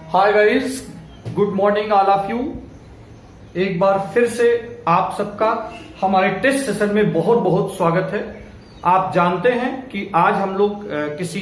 Hi guys, good morning all of you. एक बार फिर से आप सबका हमारे टेस्ट सेशन में बहुत बहुत स्वागत है। आप जानते हैं कि आज हम लोग किसी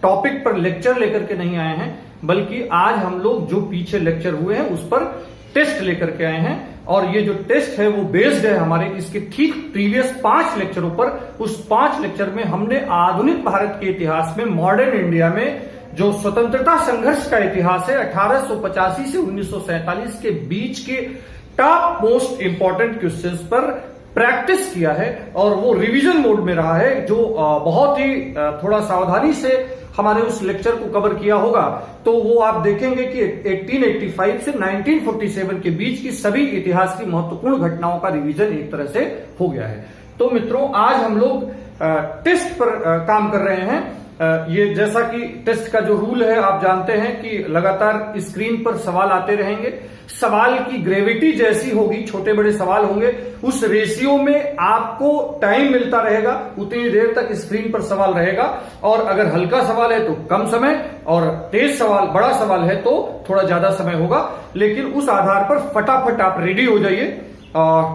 टॉपिक पर लेक्चर लेकर के नहीं आए हैं, बल्कि आज हम लोग जो पीछे लेक्चर हुए हैं उस पर टेस्ट लेकर के आए हैं। और ये जो टेस्ट है वो बेस्ड है हमारे इसके ठीक प्रीवियस 5 लेक्चरों पर। उस 5 लेक्चर में हमने आधुनिक भारत के इतिहास में, मॉडर्न इंडिया में जो स्वतंत्रता संघर्ष का इतिहास है 1885 से 1947 के बीच के टॉप मोस्ट इंपॉर्टेंट क्वेश्चंस पर प्रैक्टिस किया है। और वो रिवीजन मोड में रहा है, जो बहुत ही थोड़ा सावधानी से हमारे उस लेक्चर को कवर किया होगा तो वो आप देखेंगे कि 1885 से 1947 के बीच की सभी इतिहास की महत्वपूर्ण घटनाओं का रिवीजन एक तरह से हो गया है। तो मित्रों, आज हम लोग टेस्ट पर काम कर रहे हैं। ये जैसा कि टेस्ट का जो रूल है आप जानते हैं कि लगातार स्क्रीन पर सवाल आते रहेंगे। सवाल की ग्रेविटी जैसी होगी, छोटे बड़े सवाल होंगे, उस रेशियो में आपको टाइम मिलता रहेगा, उतनी देर तक स्क्रीन पर सवाल रहेगा। और अगर हल्का सवाल है तो कम समय, और तेज सवाल, बड़ा सवाल है तो थोड़ा ज्यादा समय होगा। लेकिन उस आधार पर फटाफट आप रेडी हो जाइए।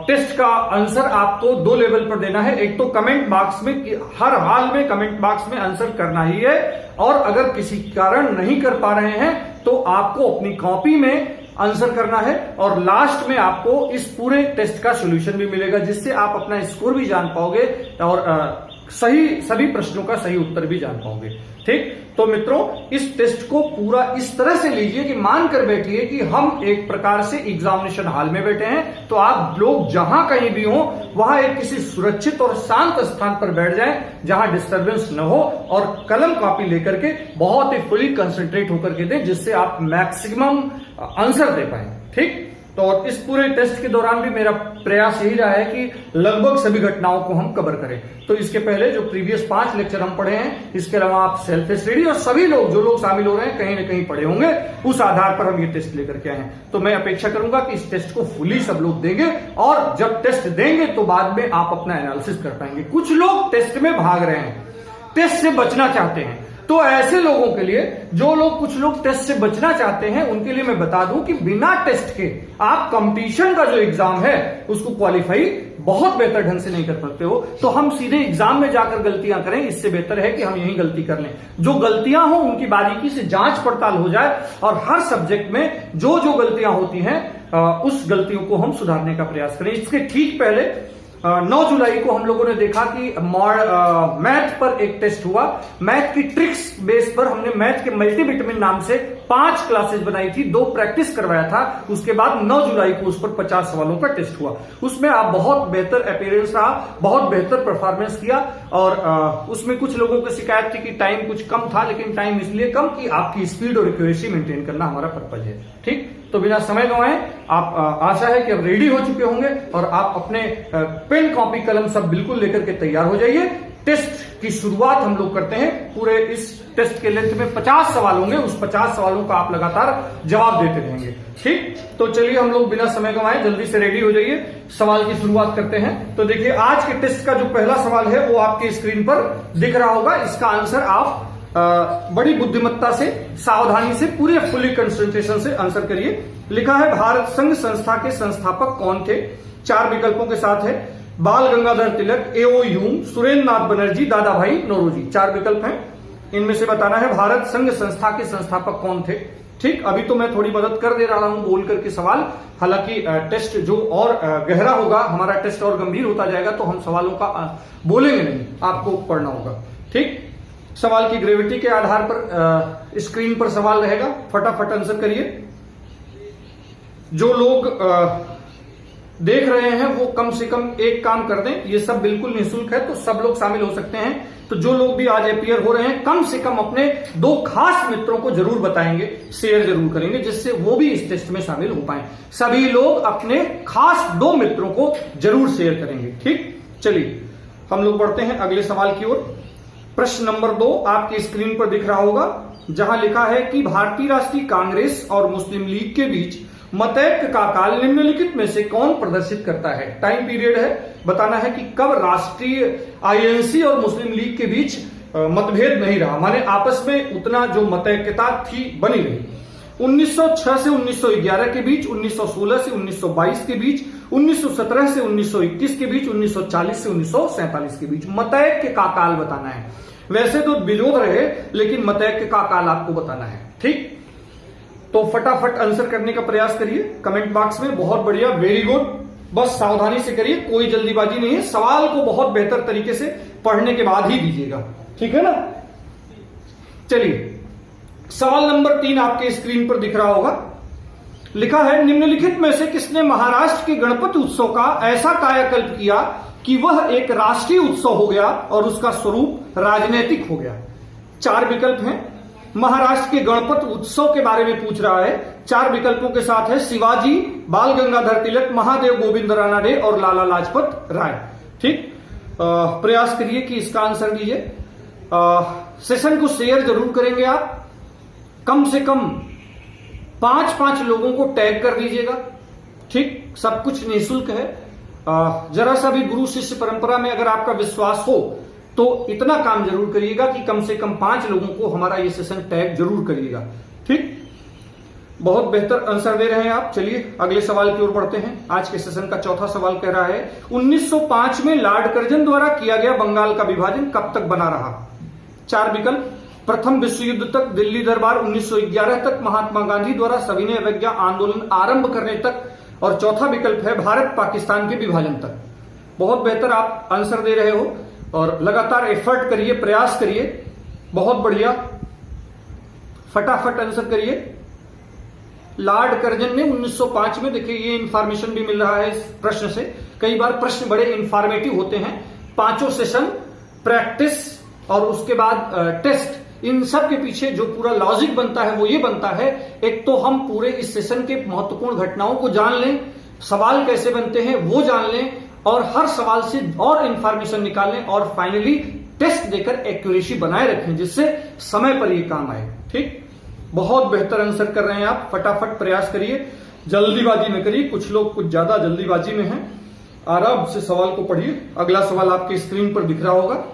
टेस्ट का आंसर आपको 2 लेवल पर देना है। एक तो कमेंट बॉक्स में, हर हाल में कमेंट बॉक्स में आंसर करना ही है, और अगर किसी कारण नहीं कर पा रहे हैं तो आपको अपनी कॉपी में आंसर करना है। और लास्ट में आपको इस पूरे टेस्ट का सॉल्यूशन भी मिलेगा, जिससे आप अपना स्कोर भी जान पाओगे और सभी प्रश्नों का सही उत्तर भी जान पाओगे। ठीक, तो मित्रों, इस टेस्ट को पूरा इस तरह से लीजिए कि मानकर बैठिए कि हम एक प्रकार से एग्जामिनेशन हॉल में बैठे हैं। तो आप लोग जहां कहीं भी हो वहां एक किसी सुरक्षित और शांत स्थान पर बैठ जाएं, जहां डिस्टरबेंस न हो, और कलम कॉपी लेकर के बहुत ही फुली कंसंट्रेट होकर के दें, जिससे आप मैक्सिमम आंसर दे पाए। ठीक, तो इस पूरे टेस्ट के दौरान भी मेरा प्रयास यही रहा है कि लगभग सभी घटनाओं को हम कवर करें। तो इसके पहले जो प्रीवियस 5 लेक्चर हम पढ़े हैं, इसके अलावा आप सेल्फ स्टडी और सभी लोग जो लोग शामिल हो रहे हैं कहीं ना कहीं पढ़े होंगे, उस आधार पर हम ये टेस्ट लेकर के आए हैं। तो मैं अपेक्षा करूंगा कि इस टेस्ट को फुली सब लोग देंगे, और जब टेस्ट देंगे तो बाद में आप अपना एनालिसिस कर पाएंगे। कुछ लोग टेस्ट में भाग रहे हैं, टेस्ट से बचना चाहते हैं, तो ऐसे लोगों के लिए, कुछ लोग टेस्ट से बचना चाहते हैं, उनके लिए मैं बता दूं कि बिना टेस्ट के आप कंपटीशन का जो एग्जाम है उसको क्वालिफाई बहुत बेहतर ढंग से नहीं कर सकते हो। तो हम सीधे एग्जाम में जाकर गलतियां करें, इससे बेहतर है कि हम यही गलती कर लें। जो गलतियां हो उनकी बारीकी से जांच पड़ताल हो जाए, और हर सब्जेक्ट में जो जो गलतियां होती हैं उस गलतियों को हम सुधारने का प्रयास करें। इसके ठीक पहले 9 जुलाई को हम लोगों ने देखा कि मैथ पर एक टेस्ट हुआ। मैथ की ट्रिक्स बेस पर हमने मैथ के मल्टीविटामिन नाम से 5 क्लासेस बनाई थी, 2 प्रैक्टिस करवाया था। उसके बाद 9 जुलाई को उस पर 50 सवालों का टेस्ट हुआ। उसमें आप बहुत बेहतर अपीयरेंस रहा, बहुत बेहतर परफॉर्मेंस किया। और उसमें कुछ लोगों की शिकायत थी कि टाइम कुछ कम था, लेकिन टाइम इसलिए कम कि आपकी स्पीड और एक्यूरेसी मेंटेन करना हमारा पर्पज है। ठीक, तो बिना समय गंवाए, आप आशा है कि अब रेडी हो चुके होंगे और आप अपने पेन, कॉपी, कलम सब बिल्कुल लेकर के तैयार हो जाइए। टेस्ट की शुरुआत हम लोग करते हैं। पूरे इस टेस्ट के लेंथ में 50 सवाल होंगे, उस 50 सवालों का आप लगातार जवाब देते रहेंगे। ठीक, तो चलिए हम लोग बिना समय गंवाए जल्दी से रेडी हो जाइए, सवाल की शुरुआत करते हैं। तो देखिए, आज के टेस्ट का जो पहला सवाल है वो आपके स्क्रीन पर दिख रहा होगा। इसका आंसर आप बड़ी बुद्धिमत्ता से, सावधानी से, पूरे फुली कंसंट्रेशन से आंसर करिए। लिखा है, भारत संघ संस्था के संस्थापक कौन थे? 4 विकल्पों के साथ है, बाल गंगाधर तिलक, ए.ओ. ह्यूम, सुरेंद्र नाथ बनर्जी, दादा भाई नौरोजी। 4 विकल्प हैं, इनमें से बताना है भारत संघ संस्था के संस्थापक कौन थे। ठीक, अभी तो मैं थोड़ी मदद कर दे रहा हूं बोल करके सवाल, हालांकि टेस्ट जो और गहरा होगा, हमारा टेस्ट और गंभीर होता जाएगा, तो हम सवालों का बोलेंगे नहीं, आपको पढ़ना होगा। ठीक, सवाल की ग्रेविटी के आधार पर स्क्रीन पर सवाल रहेगा, फटाफट आंसर करिए। जो लोग देख रहे हैं वो कम से कम एक काम कर दें, ये सब बिल्कुल निःशुल्क है, तो सब लोग शामिल हो सकते हैं। तो जो लोग भी आज अपीयर हो रहे हैं, कम से कम अपने 2 खास मित्रों को जरूर बताएंगे, शेयर जरूर करेंगे, जिससे वो भी इस टेस्ट में शामिल हो पाए। सभी लोग अपने खास 2 मित्रों को जरूर शेयर करेंगे। ठीक, चलिए हम लोग बढ़ते हैं अगले सवाल की ओर। प्रश्न नंबर 2 आपकी स्क्रीन पर दिख रहा होगा, जहां लिखा है कि भारतीय राष्ट्रीय कांग्रेस और मुस्लिम लीग के बीच मतैक्य का काल निम्नलिखित में से कौन प्रदर्शित करता है? टाइम पीरियड है, बताना है कि कब राष्ट्रीय आईएनसी और मुस्लिम लीग के बीच मतभेद नहीं रहा, माने आपस में उतना जो मतैक्यता थी बनी रही। 1906 से 1911 के बीच, 1916 से 1922 के बीच, 1917 से 1921 के बीच, 1940 से 1947 के बीच। मतैक्य का काल बताना है। वैसे तो विरोध रहे, लेकिन मतैक्य का काल आपको बताना है। ठीक, तो फटाफट आंसर करने का प्रयास करिए कमेंट बॉक्स में। बहुत बढ़िया, वेरी गुड। बस सावधानी से करिए, कोई जल्दीबाजी नहीं है। सवाल को बहुत बेहतर तरीके से पढ़ने के बाद ही दीजिएगा, ठीक है ना। चलिए, सवाल नंबर 3 आपके स्क्रीन पर दिख रहा होगा। लिखा है, निम्नलिखित में से किसने महाराष्ट्र के गणपति उत्सव का ऐसा कायाकल्प किया कि वह एक राष्ट्रीय उत्सव हो गया और उसका स्वरूप राजनीतिक हो गया। 4 विकल्प हैं। महाराष्ट्र के गणपति उत्सव के बारे में पूछ रहा है। 4 विकल्पों के साथ है शिवाजी, बाल गंगाधर तिलक, महादेव गोविंद रानडे और लाला लाजपत राय। ठीक, प्रयास करिए कि इसका आंसर दीजिए। सेशन को शेयर जरूर करेंगे आप। कम से कम 5-5 लोगों को टैग कर दीजिएगा। ठीक, सब कुछ निःशुल्क है। जरा सा भी गुरु शिष्य परंपरा में अगर आपका विश्वास हो तो इतना काम जरूर करिएगा कि कम से कम 5 लोगों को हमारा ये सेशन टैग जरूर करिएगा। ठीक, बहुत बेहतर आंसर दे रहे हैं आप। चलिए अगले सवाल की ओर बढ़ते हैं। आज के सेशन का चौथा सवाल कह रहा है, 1905 में लॉर्ड कर्जन द्वारा किया गया बंगाल का विभाजन कब तक बना रहा। 4 विकल्प, प्रथम विश्व युद्ध तक, दिल्ली दरबार 1911 तक, महात्मा गांधी द्वारा सविनय अवज्ञा आंदोलन आरंभ करने तक, और चौथा विकल्प है भारत पाकिस्तान के विभाजन तक। बहुत बेहतर आप आंसर दे रहे हो और लगातार एफर्ट करिए, प्रयास करिए। बहुत बढ़िया, फटाफट आंसर करिए। लॉर्ड कर्जन ने 1905 में, देखिए ये इंफॉर्मेशन भी मिल रहा है इस प्रश्न से। कई बार प्रश्न बड़े इंफॉर्मेटिव होते हैं। 5 सेशन, प्रैक्टिस और उसके बाद टेस्ट, इन सब के पीछे जो पूरा लॉजिक बनता है वो ये बनता है, एक तो हम पूरे इस सेशन के महत्वपूर्ण घटनाओं को जान लें, सवाल कैसे बनते हैं वो जान लें, और हर सवाल से और इंफॉर्मेशन निकालें, और फाइनली टेस्ट देकर एक्यूरेसी बनाए रखें, जिससे समय पर ये काम आए। ठीक, बहुत बेहतर आंसर कर रहे हैं आप। फटाफट प्रयास करिए, जल्दीबाजी न करिए। कुछ लोग कुछ ज्यादा जल्दीबाजी में हैं। आराम से सवाल को पढ़िए। अगला सवाल आपके स्क्रीन पर दिख रहा होगा।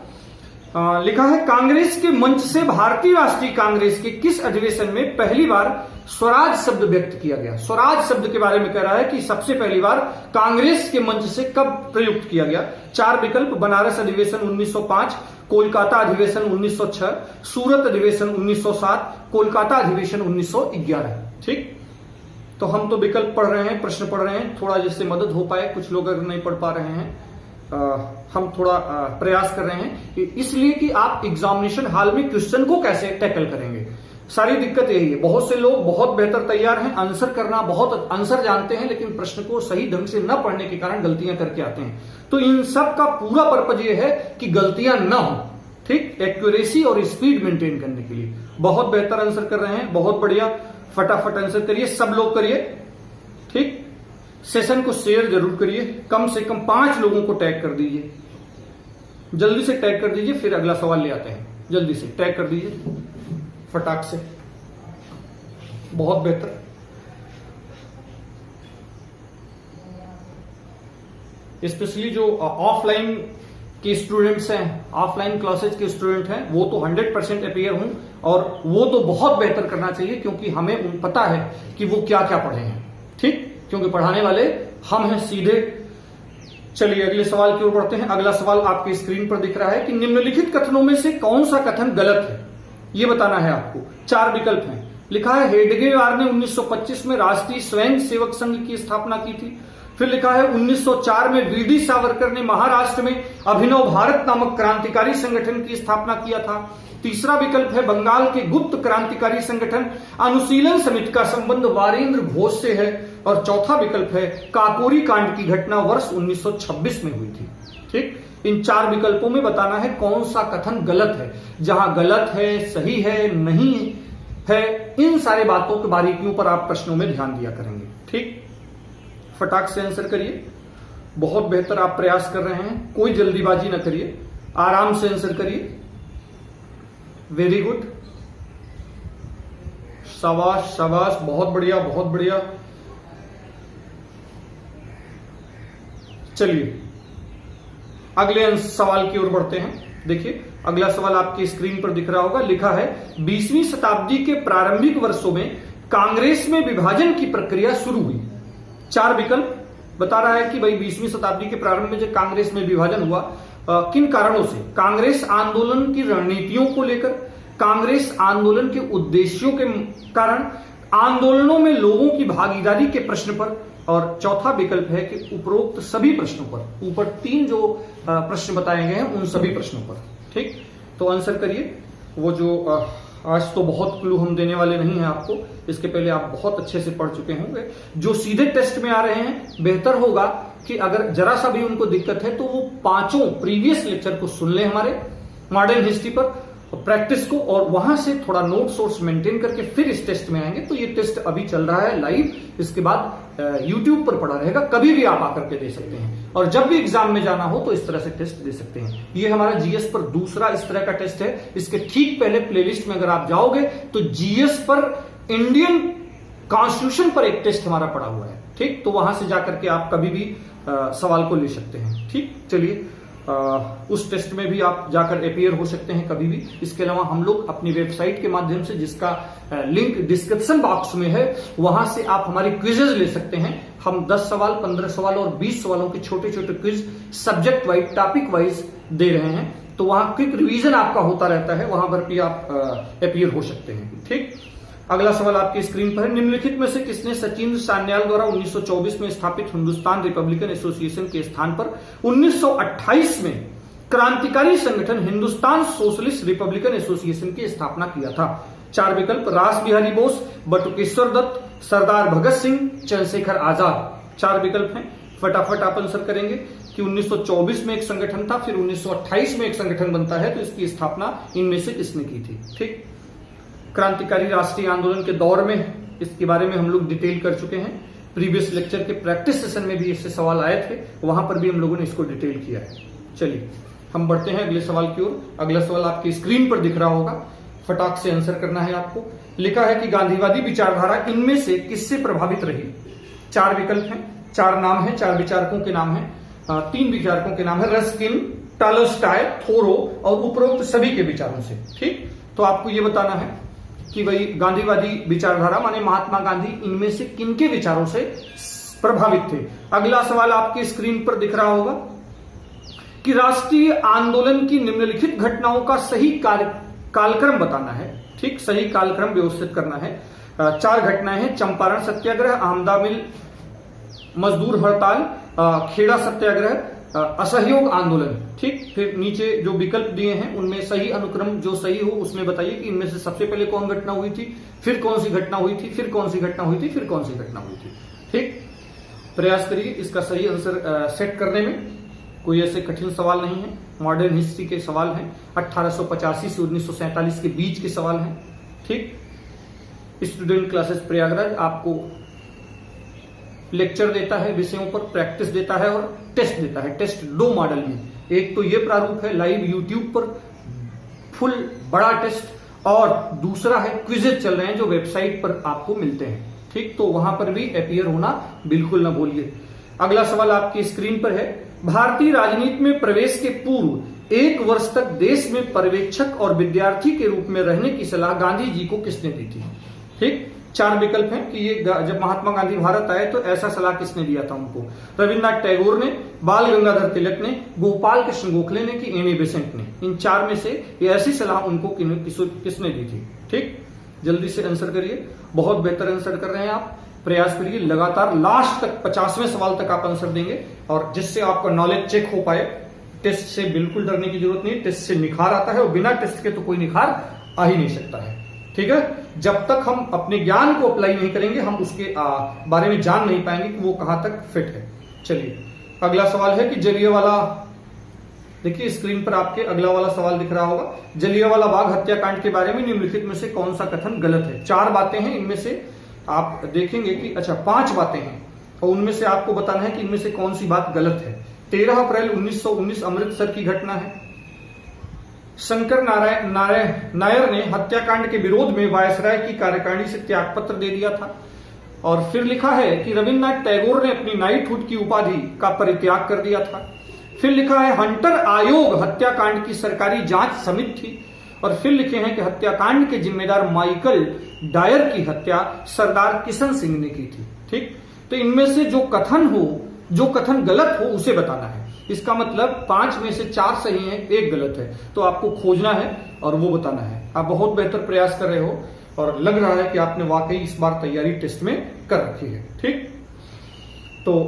लिखा है, कांग्रेस के मंच से भारतीय राष्ट्रीय कांग्रेस के किस अधिवेशन में पहली बार स्वराज शब्द व्यक्त किया गया। स्वराज शब्द के बारे में कह रहा है कि सबसे पहली बार कांग्रेस के मंच से कब प्रयुक्त किया गया। 4 विकल्प, बनारस अधिवेशन 1905, कोलकाता अधिवेशन 1906, सूरत अधिवेशन 1907, कोलकाता अधिवेशन 1911। ठीक, तो हम तो विकल्प पढ़ रहे हैं, प्रश्न पढ़ रहे हैं, थोड़ा जिससे मदद हो पाए। कुछ लोग अगर नहीं पढ़ पा रहे हैं, हम थोड़ा प्रयास कर रहे हैं, इसलिए कि आप एग्जामिनेशन हॉल में क्वेश्चन को कैसे टैकल करेंगे। सारी दिक्कत यही है। बहुत से लोग बहुत बेहतर तैयार हैं, आंसर करना, बहुत आंसर जानते हैं, लेकिन प्रश्न को सही ढंग से न पढ़ने के कारण गलतियां करके आते हैं। तो इन सब का पूरा पर्पज ये है कि गलतियां न हो। ठीक, एक्यूरेसी और स्पीड मेंटेन करने के लिए। बहुत बेहतर आंसर कर रहे हैं, बहुत बढ़िया। फटाफट आंसर करिए, सब लोग करिए। ठीक, सेशन को शेयर जरूर करिए। कम से कम 5 लोगों को टैग कर दीजिए। जल्दी से टैग कर दीजिए, फिर अगला सवाल ले आते हैं। जल्दी से टैग कर दीजिए, फटाक से। बहुत बेहतर। स्पेशली जो ऑफलाइन के स्टूडेंट्स हैं, ऑफलाइन क्लासेज के स्टूडेंट हैं, वो तो 100% अपियर हूं, और वो तो बहुत बेहतर करना चाहिए, क्योंकि हमें पता है कि वो क्या क्या पढ़े हैं। ठीक, क्योंकि पढ़ाने वाले हम हैं सीधे। चलिए अगले सवाल की ओर बढ़ते हैं। अगला सवाल आपके स्क्रीन पर दिख रहा है कि निम्नलिखित कथनों में से कौन सा कथन गलत है, ये बताना है आपको। 4 विकल्प हैं। लिखा है, हेडगेवार ने 1925 में राष्ट्रीय स्वयं सेवक संघ की स्थापना की थी। फिर लिखा है, 1904 में वीडी सावरकर ने महाराष्ट्र में अभिनव भारत नामक क्रांतिकारी संगठन की स्थापना किया था। तीसरा विकल्प है, बंगाल के गुप्त क्रांतिकारी संगठन अनुशीलन समिति का संबंध वारेंद्र घोष से है। और चौथा विकल्प है, काकोरी कांड की घटना वर्ष 1926 में हुई थी। ठीक, इन 4 विकल्पों में बताना है कौन सा कथन गलत है। जहां गलत है, सही है, नहीं है, इन सारे बातों के बारीकियों पर आप प्रश्नों में ध्यान दिया करेंगे। ठीक, फटाक से आंसर करिए। बहुत बेहतर आप प्रयास कर रहे हैं, कोई जल्दीबाजी न करिए, आराम से आंसर करिए। वेरी गुड, शाबाश शाबाश, बहुत बढ़िया बहुत बढ़िया। चलिए अगले सवाल की ओर बढ़ते हैं। देखिए अगला सवाल आपकी स्क्रीन पर दिख रहा होगा। लिखा है, 20वीं शताब्दी के प्रारंभिक वर्षों में कांग्रेस में विभाजन की प्रक्रिया शुरू हुई। 4 विकल्प बता रहा है कि भाई 20वीं शताब्दी के प्रारंभ में जब कांग्रेस में विभाजन हुआ, किन कारणों से? कांग्रेस आंदोलन की रणनीतियों को लेकर, कांग्रेस आंदोलन के उद्देश्यों के कारण, आंदोलनों में लोगों की भागीदारी के प्रश्न पर, और चौथा विकल्प है कि उपरोक्त सभी प्रश्नों पर। ऊपर 3 जो प्रश्न बताए गए हैं उन सभी प्रश्नों पर। ठीक, तो आंसर करिए। वो जो आज तो बहुत क्लू हम देने वाले नहीं हैं आपको, इसके पहले आप बहुत अच्छे से पढ़ चुके होंगे। जो सीधे टेस्ट में आ रहे हैं, बेहतर होगा कि अगर जरा सा भी उनको दिक्कत है तो वो 5 प्रीवियस लेक्चर को सुन ले हमारे मॉडर्न हिस्ट्री पर, प्रैक्टिस को, और वहां से थोड़ा नोट सोर्स मेंटेन करके फिर इस टेस्ट में आएंगे। तो ये टेस्ट अभी चल रहा है लाइव, इसके बाद यूट्यूब पर पड़ा रहेगा, कभी भी आप आकर के दे सकते हैं। और जब भी एग्जाम में जाना हो तो इस तरह से टेस्ट दे सकते हैं। ये हमारा जीएस पर दूसरा इस तरह का टेस्ट है। इसके ठीक पहले प्लेलिस्ट में अगर आप जाओगे तो जीएस पर इंडियन कॉन्स्टिट्यूशन पर एक टेस्ट हमारा पड़ा हुआ है। ठीक, तो वहां से जाकर के आप कभी भी सवाल को ले सकते हैं। ठीक, चलिए उस टेस्ट में भी आप जाकर अपीयर हो सकते हैं कभी भी। इसके अलावा हम लोग अपनी वेबसाइट के माध्यम से, जिसका लिंक डिस्क्रिप्शन बॉक्स में है, वहां से आप हमारी क्विजेज ले सकते हैं। हम 10 सवाल, 15 सवाल और 20 सवालों के छोटे छोटे quiz subject wise, topic wise दे रहे हैं। तो वहां क्विक रिवीजन आपका होता रहता है, वहां पर भी आप अपीयर हो सकते हैं। ठीक, अगला सवाल आपकी स्क्रीन पर है। निम्नलिखित में से किसने सचिंद्र सान्याल द्वारा 1924 में स्थापित हिंदुस्तान रिपब्लिकन एसोसिएशन के स्थान पर 1928 में क्रांतिकारी संगठन हिंदुस्तान सोशलिस्ट रिपब्लिकन एसोसिएशन की स्थापना किया था? 4 विकल्प, रास बिहारी बोस, बटुकेश्वर दत्त, सरदार भगत सिंह, चंद्रशेखर आजाद। 4 विकल्प हैं, फटाफट आप आंसर करेंगे कि 1924 में एक संगठन था, फिर 1928 में एक संगठन बनता है, तो इसकी स्थापना इनमें से किसने की थी? ठीक, क्रांतिकारी राष्ट्रीय आंदोलन के दौर में इसके बारे में हम लोग डिटेल कर चुके हैं। प्रीवियस लेक्चर के प्रैक्टिस सेशन में भी इससे सवाल आए थे, वहां पर भी हम लोगों ने इसको डिटेल किया है। चलिए हम बढ़ते हैं अगले सवाल की ओर। अगला सवाल आपकी स्क्रीन पर दिख रहा होगा, फटाक से आंसर करना है आपको। लिखा है कि गांधीवादी विचारधारा इनमें से किससे प्रभावित रही? 4 विकल्प हैं, 4 नाम हैं, 4 विचारकों के नाम हैं, 3 विचारकों के नाम है, रस्किन, टॉलस्टॉय, थोरो और उपरोक्त सभी के विचारों से। ठीक, तो आपको यह बताना है कि भाई गांधीवादी विचारधारा माने महात्मा गांधी इनमें से किनके विचारों से प्रभावित थे? अगला सवाल आपके स्क्रीन पर दिख रहा होगा कि राष्ट्रीय आंदोलन की निम्नलिखित घटनाओं का सही कालक्रम बताना है। ठीक, सही कालक्रम व्यवस्थित करना है। 4 घटनाएं हैं, चंपारण सत्याग्रह, अहमदा मिल मजदूर हड़ताल, खेड़ा सत्याग्रह, असहयोग आंदोलन। ठीक, फिर नीचे जो विकल्प दिए हैं उनमें सही अनुक्रम जो सही हो उसमें बताइए कि इनमें से सबसे पहले कौन घटना हुई थी, फिर कौन सी घटना हुई थी, फिर कौन सी घटना हुई थी, फिर कौन सी घटना हुई थी। ठीक, प्रयास करिए इसका सही आंसर सेट करने में। कोई ऐसे कठिन सवाल नहीं है, मॉडर्न हिस्ट्री के सवाल हैं, 1885 से 1947 के बीच के सवाल हैं। ठीक, स्टूडेंट क्लासेस प्रयागराज आपको लेक्चर देता है, विषयों पर प्रैक्टिस देता है और टेस्ट देता है। टेस्ट 2 मॉडल में, एक तो ये प्रारूप है लाइव यूट्यूब पर फुल बड़ा टेस्ट, और दूसरा है क्विजेज चल रहे हैं जो वेबसाइट पर आपको मिलते हैं। ठीक, तो वहां पर भी अपीयर होना बिल्कुल ना भूलिए। अगला सवाल आपकी स्क्रीन पर है। भारतीय राजनीति में प्रवेश के पूर्व 1 वर्ष तक देश में पर्यवेक्षक और विद्यार्थी के रूप में रहने की सलाह गांधी जी को किसने दी थी? ठीक, 4 विकल्प हैं कि ये जब महात्मा गांधी भारत आए तो ऐसा सलाह किसने दिया था उनको? रविन्द्रनाथ टैगोर ने, बाल गंगाधर तिलक ने, गोपाल कृष्ण गोखले ने कि एनी बेसेंट ने? इन 4 में से ये ऐसी सलाह उनको किसने दी थी? ठीक, जल्दी से आंसर करिए, बहुत बेहतर आंसर कर रहे हैं आप। प्रयास करिए लगातार लास्ट तक 50वें सवाल तक आप आंसर देंगे, और जिससे आपका नॉलेज चेक हो पाए। टेस्ट से बिल्कुल डरने की जरूरत नहीं, टेस्ट से निखार आता है और बिना टेस्ट के तो कोई निखार आ ही नहीं सकता है। ठीक है, जब तक हम अपने ज्ञान को अप्लाई नहीं करेंगे हम उसके बारे में जान नहीं पाएंगे कि वो कहां तक फिट है। चलिए अगला सवाल है कि जलियांवाला, देखिए स्क्रीन पर आपके अगला वाला सवाल दिख रहा होगा, जलियांवाला बाग हत्याकांड के बारे में निम्नलिखित में से कौन सा कथन गलत है? 4 बातें हैं, इनमें से आप देखेंगे कि 5 बातें हैं और उनमें से आपको बताना है कि इनमें से कौन सी बात गलत है। 13 अप्रैल 1919 अमृतसर की घटना है। शंकर नायर ने हत्याकांड के विरोध में वायसराय की कार्यकारिणी से त्यागपत्र दे दिया था। और फिर लिखा है कि रविन्द्रनाथ टैगोर ने अपनी नाइटहुड की उपाधि का परित्याग कर दिया था। फिर लिखा है हंटर आयोग हत्याकांड की सरकारी जांच समिति थी। और फिर लिखे हैं कि हत्याकांड के जिम्मेदार माइकल डायर की हत्या सरदार किशन सिंह ने की थी। ठीक, तो इनमें से जो कथन गलत हो उसे बताना है। इसका मतलब 5 में से 4 सही है, 1 गलत है, तो आपको खोजना है और वो बताना है। आप बहुत बेहतर प्रयास कर रहे हो और लग रहा है कि आपने वाकई इस बार तैयारी टेस्ट में कर रखी है। ठीक, तो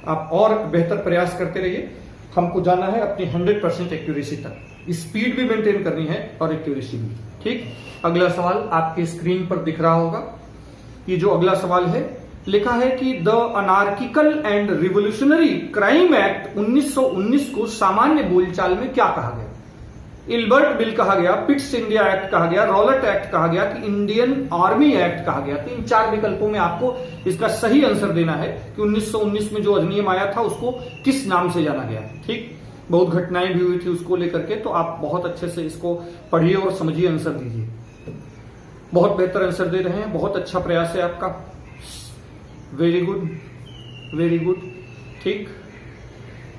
आप और बेहतर प्रयास करते रहिए। हमको जाना है अपनी 100% एक्यूरेसी तक। स्पीड भी मेंटेन करनी है और एक्यूरेसी भी। ठीक, अगला सवाल आपके स्क्रीन पर दिख रहा होगा। ये जो अगला सवाल है, लिखा है कि the anarchical and revolutionary crime act 1919 को सामान्य बोलचाल में क्या कहा गया? इल्बर्ट बिल कहा गया, पिट्स इंडिया एक्ट कहा गया, रॉलेट एक्ट कहा गया कि इंडियन आर्मी एक्ट कहा गया। तो इन 4 विकल्पों में आपको इसका सही आंसर देना है कि 1919 में जो अधिनियम आया था उसको किस नाम से जाना गया। ठीक, बहुत घटनाएं भी हुई थी उसको लेकर के, तो आप बहुत अच्छे से इसको पढ़िए और समझिए, आंसर दीजिए। बहुत बेहतर आंसर दे रहे हैं, बहुत अच्छा प्रयास है आपका। Very good, very good. ठीक,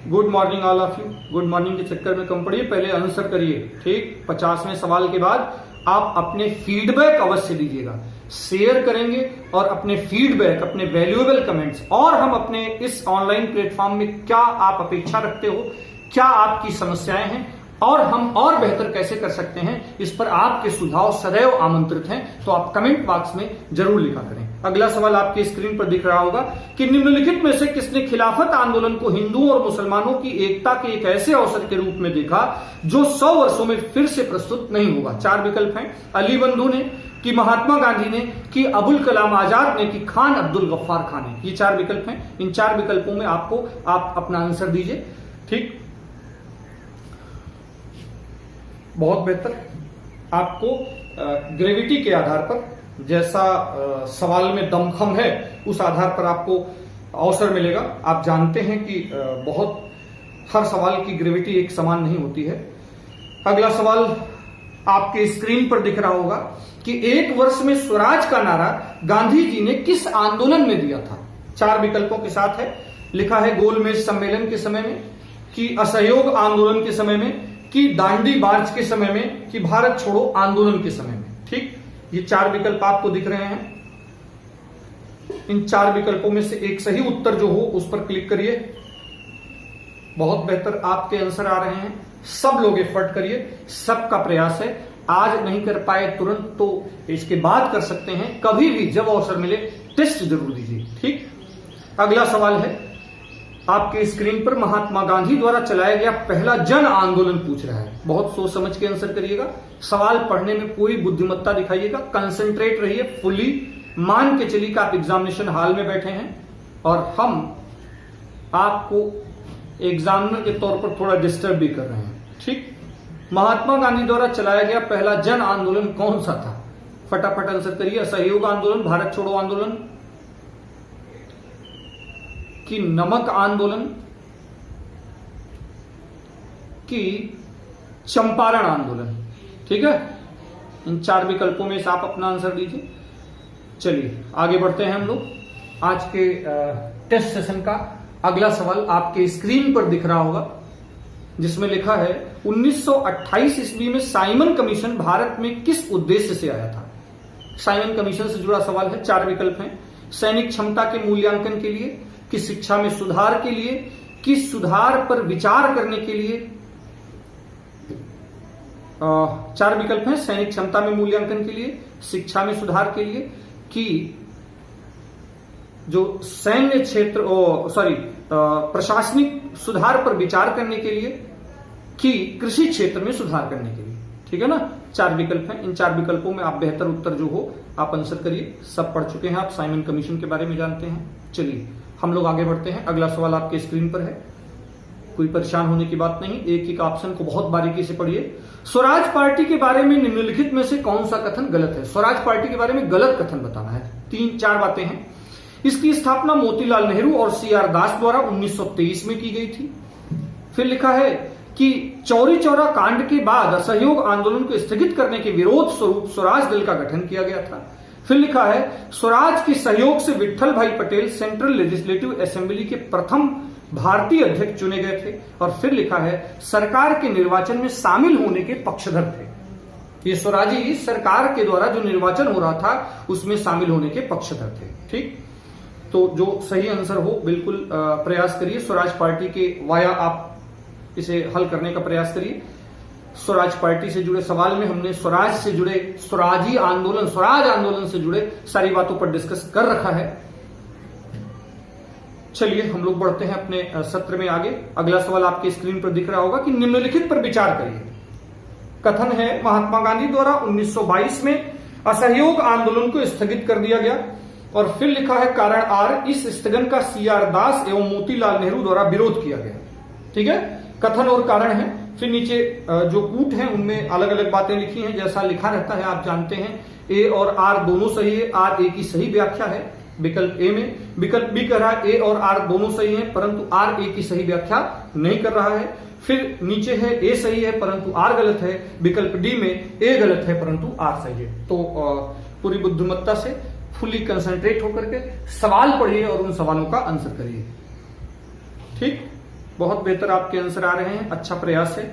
good morning all of you. Good morning के चक्कर में कम पड़िए, पहले आंसर करिए। ठीक, 50वें सवाल के बाद आप अपने फीडबैक अवश्य दीजिएगा, शेयर करेंगे और अपने फीडबैक, अपने वैल्यूएबल कमेंट्स, और हम अपने इस ऑनलाइन प्लेटफॉर्म में क्या आप अपेक्षा रखते हो, क्या आपकी समस्याएं हैं और हम और बेहतर कैसे कर सकते हैं, इस पर आपके सुझाव सदैव आमंत्रित हैं। तो आप कमेंट बॉक्स में जरूर लिखा करें। अगला सवाल आपकी स्क्रीन पर दिख रहा होगा कि निम्नलिखित में से किसने खिलाफत आंदोलन को हिंदुओं और मुसलमानों की एकता के एक ऐसे अवसर के रूप में देखा जो 100 वर्षों में फिर से प्रस्तुत नहीं होगा? 4 विकल्प हैं। अली बंधु ने, कि महात्मा गांधी ने, कि अबुल कलाम आजाद ने, कि खान अब्दुल गफ्फार खान ने। ये 4 विकल्प हैं। इन 4 विकल्पों में आप अपना आंसर दीजिए। ठीक, बहुत बेहतर। आपको ग्रेविटी के आधार पर, जैसा सवाल में दमखम है उस आधार पर आपको अवसर मिलेगा। आप जानते हैं कि हर सवाल की ग्रेविटी एक समान नहीं होती है। अगला सवाल आपके स्क्रीन पर दिख रहा होगा कि 1 वर्ष में स्वराज का नारा गांधी जी ने किस आंदोलन में दिया था? 4 विकल्पों के साथ है। लिखा है गोलमेज सम्मेलन के समय में, कि असहयोग आंदोलन के समय में, कि दांडी मार्च के समय में, कि भारत छोड़ो आंदोलन के समय में। ठीक, ये 4 विकल्प आपको दिख रहे हैं। इन 4 विकल्पों में से एक सही उत्तर जो हो उस पर क्लिक करिए। बहुत बेहतर, आपके आंसर आ रहे हैं। सब लोग एफर्ट करिए, सबका प्रयास है। आज नहीं कर पाए तुरंत तो इसके बाद कर सकते हैं, कभी भी जब अवसर मिले टेस्ट जरूर दीजिए। ठीक, अगला सवाल है आपके स्क्रीन पर, महात्मा गांधी द्वारा चलाया गया पहला जन आंदोलन पूछ रहा है। बहुत सोच समझ के आंसर करिएगा। सवाल पढ़ने में पूरी बुद्धिमत्ता दिखाइएगा, कंसंट्रेट रहिए फुली। मान के चलिए कि आप एग्जामिनेशन हॉल में बैठे हैं और हम आपको एग्जामिनर के तौर पर थोड़ा डिस्टर्ब भी कर रहे हैं। ठीक, महात्मा गांधी द्वारा चलाया गया पहला जन आंदोलन कौन सा था? फटाफट आंसर करिए। असहयोग आंदोलन, भारत छोड़ो आंदोलन, कि नमक आंदोलन, कि चंपारण आंदोलन? ठीक है, इन 4 विकल्पों में से आप अपना आंसर दीजिए। चलिए आगे बढ़ते हैं हम लोग। आज के टेस्ट सेशन का अगला सवाल आपके स्क्रीन पर दिख रहा होगा, जिसमें लिखा है 1928 ईस्वी में साइमन कमीशन भारत में किस उद्देश्य से आया था? साइमन कमीशन से जुड़ा सवाल है। 4 विकल्प हैं। सैनिक क्षमता के मूल्यांकन के लिए, कि शिक्षा में सुधार के लिए, कि सुधार पर विचार करने के लिए। 4 विकल्प हैं। सैनिक क्षमता में मूल्यांकन के लिए, शिक्षा में सुधार के लिए, कि जो सैन्य क्षेत्र प्रशासनिक सुधार पर विचार करने के लिए, कि कृषि क्षेत्र में सुधार करने के लिए। ठीक है ना, 4 विकल्प हैं। इन 4 विकल्पों में आप बेहतर उत्तर जो हो आप आंसर करिए। सब पढ़ चुके हैं आप, साइमन कमीशन के बारे में जानते हैं। चलिए हम लोग आगे बढ़ते हैं। अगला सवाल आपके स्क्रीन पर है, कोई परेशान होने की बात नहीं, एक एक ऑप्शन को बहुत बारीकी से पढ़िए। स्वराज पार्टी के बारे में निम्नलिखित में से कौन सा कथन गलत है? स्वराज पार्टी के बारे में गलत कथन बताना है। 3-4 बातें हैं। इसकी स्थापना मोतीलाल नेहरू और CR दास द्वारा 1923 में की गई थी। फिर लिखा है कि चौरी चौरा कांड के बाद असहयोग आंदोलन को स्थगित करने के विरोध स्वरूप स्वराज दल का गठन किया गया था। फिर लिखा है स्वराज के सहयोग से विट्ठल भाई पटेल सेंट्रल लेजिस्लेटिव असेंबली के प्रथम भारतीय अध्यक्ष चुने गए थे। और फिर लिखा है सरकार के निर्वाचन में शामिल होने के पक्षधर थे। ये स्वराजी सरकार के द्वारा जो निर्वाचन हो रहा था उसमें शामिल होने के पक्षधर थे। ठीक, तो जो सही आंसर हो बिल्कुल प्रयास करिए। स्वराज पार्टी के वाया आप इसे हल करने का प्रयास करिए। स्वराज पार्टी से जुड़े सवाल में हमने स्वराज से जुड़े स्वराज आंदोलन से जुड़े सारी बातों पर डिस्कस कर रखा है। चलिए हम लोग बढ़ते हैं अपने सत्र में आगे। अगला सवाल आपके स्क्रीन पर दिख रहा होगा कि निम्नलिखित पर विचार करिए। कथन है महात्मा गांधी द्वारा 1922 में असहयोग आंदोलन को स्थगित कर दिया गया, और फिर लिखा है कारण आर, इस स्थगन का सीआर दास एवं मोतीलाल नेहरू द्वारा विरोध किया गया। ठीक है, कथन और कारण है। फिर नीचे जो कूट हैं उनमें अलग अलग बातें लिखी हैं, जैसा लिखा रहता है आप जानते हैं। ए और आर दोनों सही है, आर ए की सही व्याख्या है विकल्प ए में। विकल्प बी कह रहा है ए और आर दोनों सही है, परंतु आर ए की सही व्याख्या नहीं कर रहा है। फिर नीचे है ए सही है परंतु आर गलत है। विकल्प डी में ए गलत है परंतु आर सही है। तो पूरी बुद्धिमत्ता से फुली कंसंट्रेट होकर के सवाल पढ़िए और उन सवालों का आंसर करिए। ठीक, बहुत बेहतर आपके आंसर आ रहे हैं, अच्छा प्रयास है।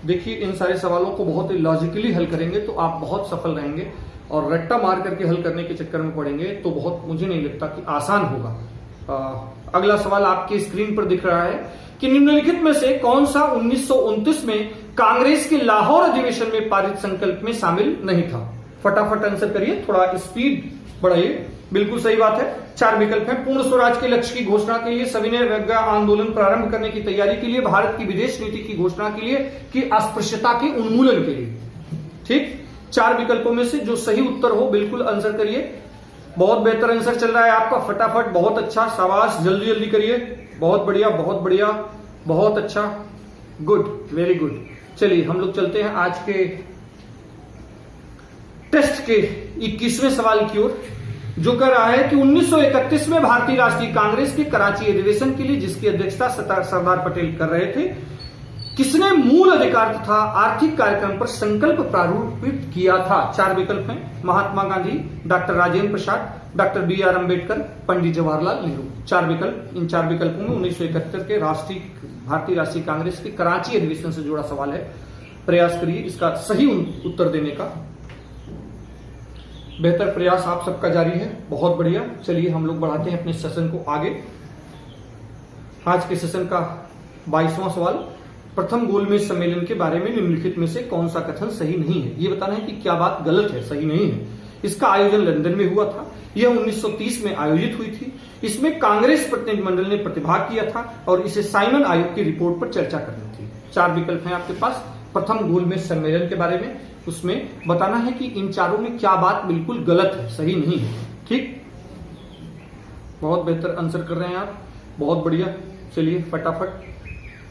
देखिए इन सारे सवालों को बहुत ही लॉजिकली हल करेंगे तो आप बहुत सफल रहेंगे, और रट्टा मार करके हल करने के चक्कर में पड़ेंगे तो बहुत मुझे नहीं लगता कि आसान होगा। अगला सवाल आपके स्क्रीन पर दिख रहा है कि निम्नलिखित में से कौन सा 1929 में कांग्रेस के लाहौर अधिवेशन में पारित संकल्प में शामिल नहीं था। फटाफट आंसर करिए, थोड़ा स्पीड बढ़ाइए। बिल्कुल सही बात है, 4 विकल्प हैं। पूर्ण स्वराज के लक्ष्य की घोषणा के लिए, सविनय अवज्ञा आंदोलन प्रारंभ करने की तैयारी के लिए, भारत की विदेश नीति की घोषणा के लिए, कि अस्पृश्यता के उन्मूलन के लिए। ठीक, 4 विकल्पों में से जो सही उत्तर हो बिल्कुल आंसर करिए। बहुत बेहतर आंसर चल रहा है आपका, फटाफट, बहुत अच्छा, शाबाश, जल्दी जल्दी करिए। बहुत बढ़िया, बहुत बढ़िया, बहुत अच्छा, गुड, वेरी गुड। चलिए हम लोग चलते हैं आज के टेस्ट के 21वें सवाल की ओर, जो कह रहा है कि 1931 में भारतीय राष्ट्रीय कांग्रेस के कराची अधिवेशन के लिए, जिसकी अध्यक्षता सरदार पटेल कर रहे थे, किसने मूल अधिकार तथा आर्थिक कार्यक्रम पर संकल्प प्रारूपित किया था। 4 विकल्प हैं, Mahatma Gandhi, doctor Rajendra Prasad, doctor B R Ambedkar, Pandit Jawaharlal Nehru. 4 विकल्प, इन 4 विकल्पों में 1971 के भारतीय राष्ट्रीय कांग्रेस के कराची अधिवेशन से जुड़ा सवाल है। प्रयास करिए इसका सही उत्तर देने का। बेहतर प्रयास आप सबका जारी है, बहुत बढ़िया। चलिए हम लोग बढ़ाते हैं अपने सेशन को आगे। आज के सेशन का 22वां सवाल, प्रथम गोलमेज सम्मेलन के बारे में निम्नलिखित में से कौन सा कथन सही नहीं है। ये बताना है कि क्या बात गलत है, सही नहीं है। इसका आयोजन लंदन में हुआ था, यह 1930 में आयोजित हुई थी। इसमें कांग्रेस प्रतिनिधिमंडल ने प्रतिभाग किया था और इसे साइमन आयोग की रिपोर्ट पर चर्चा करनी थी। 4 विकल्प हैं आपके पास। प्रथम गोलमेज सम्मेलन के बारे में उसमें बताना है कि इन चारों में क्या बात बिल्कुल गलत है, सही नहीं है। ठीक, बहुत बेहतर आंसर कर रहे हैं आप, बहुत बढ़िया। चलिए फटाफट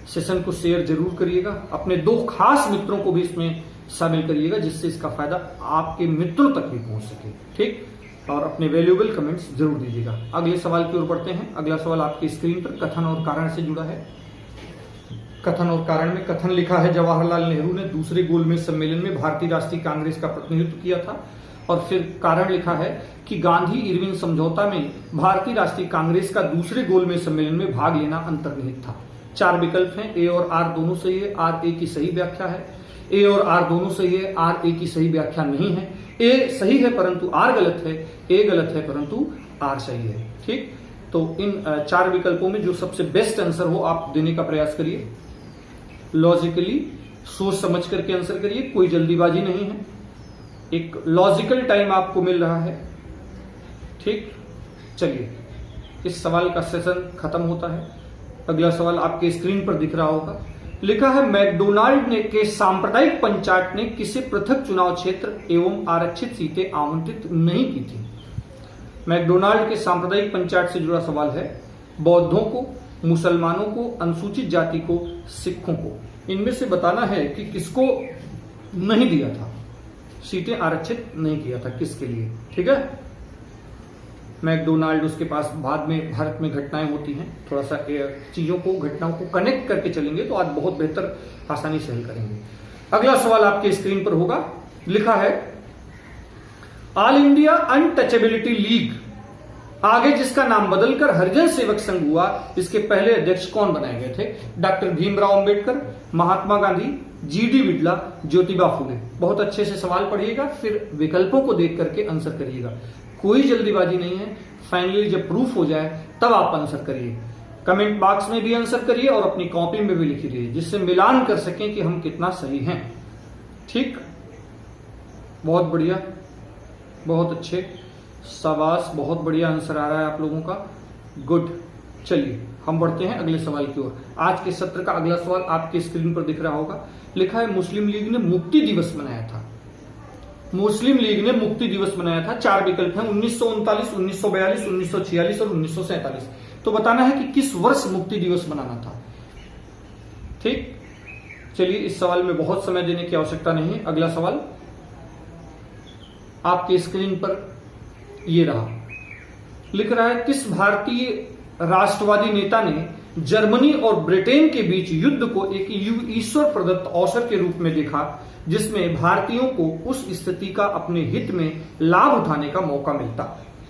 सेशन को शेयर जरूर करिएगा, अपने 2 खास मित्रों को भी इसमें शामिल करिएगा जिससे इसका फायदा आपके मित्रों तक भी पहुंच सके। ठीक, और अपने वैल्यूएबल कमेंट्स जरूर दीजिएगा। अगले सवाल की ओर बढ़ते हैं। अगला सवाल आपकी स्क्रीन पर कथन और कारण से जुड़ा है। कथन और कारण में कथन लिखा है जवाहरलाल नेहरू ने दूसरे गोलमेज सम्मेलन में भारतीय राष्ट्रीय कांग्रेस का प्रतिनिधित्व किया था, और फिर कारण लिखा है कि गांधी इरविन समझौता में भारतीय राष्ट्रीय कांग्रेस का दूसरे गोलमेज सम्मेलन में भाग लेना अंतर्निहित था। 4 विकल्प हैं, ए और आर दोनों सही है, आर ए की सही व्याख्या है। ए और आर दोनों सही है, आर ए की सही व्याख्या नहीं है। ए सही है परंतु आर गलत है, ए गलत है परंतु आर सही है। ठीक, तो इन 4 विकल्पों में जो सबसे बेस्ट आंसर हो आप देने का प्रयास करिए। लॉजिकली सोच समझ करके आंसर करिए, कोई जल्दीबाजी नहीं है, एक लॉजिकल टाइम आपको मिल रहा है। ठीक, चलिए इस सवाल का सेशन खत्म होता है। अगला सवाल आपके स्क्रीन पर दिख रहा होगा, लिखा है मैकडोनाल्ड ने के सांप्रदायिक पंचायत ने किसे पृथक चुनाव क्षेत्र एवं आरक्षित सीटें आवंटित नहीं की थी। मैकडोनाल्ड के सांप्रदायिक पंचायत से जुड़ा सवाल है। बौद्धों को, मुसलमानों को, अनुसूचित जाति को, सिखों को, इनमें से बताना है कि किसको नहीं दिया था, सीटें आरक्षित नहीं किया था, किसके लिए। ठीक है, मैकडोनाल्ड, उसके पास बाद में भारत में घटनाएं होती हैं, थोड़ा सा चीजों को, घटनाओं को कनेक्ट करके चलेंगे तो आज बहुत बेहतर आसानी से हल करेंगे। अगला सवाल आपके स्क्रीन पर होगा, लिखा है ऑल इंडिया अनटचेबिलिटी लीग, आगे जिसका नाम बदलकर हरिजन सेवक संघ हुआ, इसके पहले अध्यक्ष कौन बनाए गए थे। Doctor Bhimrao Ambedkar, Mahatma Gandhi, GD Birla, Jyotiba Phule. बहुत अच्छे से सवाल पढ़िएगा, फिर विकल्पों को देख करके आंसर करिएगा। कोई जल्दीबाजी नहीं है, फाइनली जब प्रूफ हो जाए तब आप आंसर करिए। कमेंट बॉक्स में भी आंसर करिए और अपनी कॉपी में भी लिख दीजिए, जिससे मिलान कर सकें कि हम कितना सही हैं। ठीक, बहुत बढ़िया, बहुत अच्छे, शाबाश, बहुत बढ़िया आंसर आ रहा है आप लोगों का, गुड। चलिए हम बढ़ते हैं अगले सवाल की ओर। आज के सत्र का अगला सवाल आपके स्क्रीन पर दिख रहा होगा। लिखा है मुस्लिम लीग ने मुक्ति दिवस मनाया था। मुस्लिम लीग ने मुक्ति दिवस मनाया था। 4 विकल्प हैं, 1939, 1942, 1946 और 1947। तो बताना है कि किस वर्ष मुक्ति दिवस मनाना था। ठीक, चलिए इस सवाल में बहुत समय देने की आवश्यकता नहीं है। अगला सवाल आपके स्क्रीन पर ये रहा। लिख रहा है किस भारतीय राष्ट्रवादी नेता ने जर्मनी और ब्रिटेन के बीच युद्ध को एक ईश्वर प्रदत्त अवसर के रूप में देखा, जिसमें भारतीयों को उस स्थिति का अपने हित में लाभ उठाने का मौका मिलता।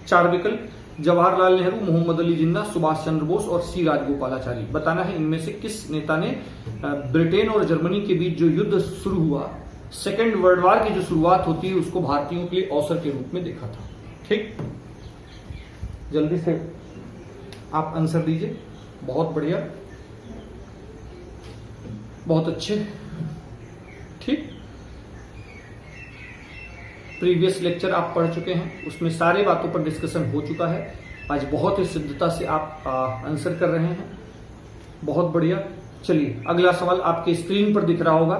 4 विकल्प, जवाहरलाल नेहरू, मोहम्मद अली जिन्ना, सुभाष चंद्र बोस और सी राजगोपालाचारी। बताना है इनमें से किस नेता ने ब्रिटेन और जर्मनी के बीच जो युद्ध शुरू हुआ, सेकेंड वर्ल्ड वॉर की जो शुरुआत होती है, उसको भारतीयों के लिए अवसर के रूप में देखा था। ठीक, जल्दी से आप आंसर दीजिए। बहुत बढ़िया, बहुत अच्छे। ठीक, प्रीवियस लेक्चर आप पढ़ चुके हैं, उसमें सारे बातों पर डिस्कशन हो चुका है। आज बहुत ही सिद्धता से आप आंसर कर रहे हैं, बहुत बढ़िया। चलिए अगला सवाल आपके स्क्रीन पर दिख रहा होगा।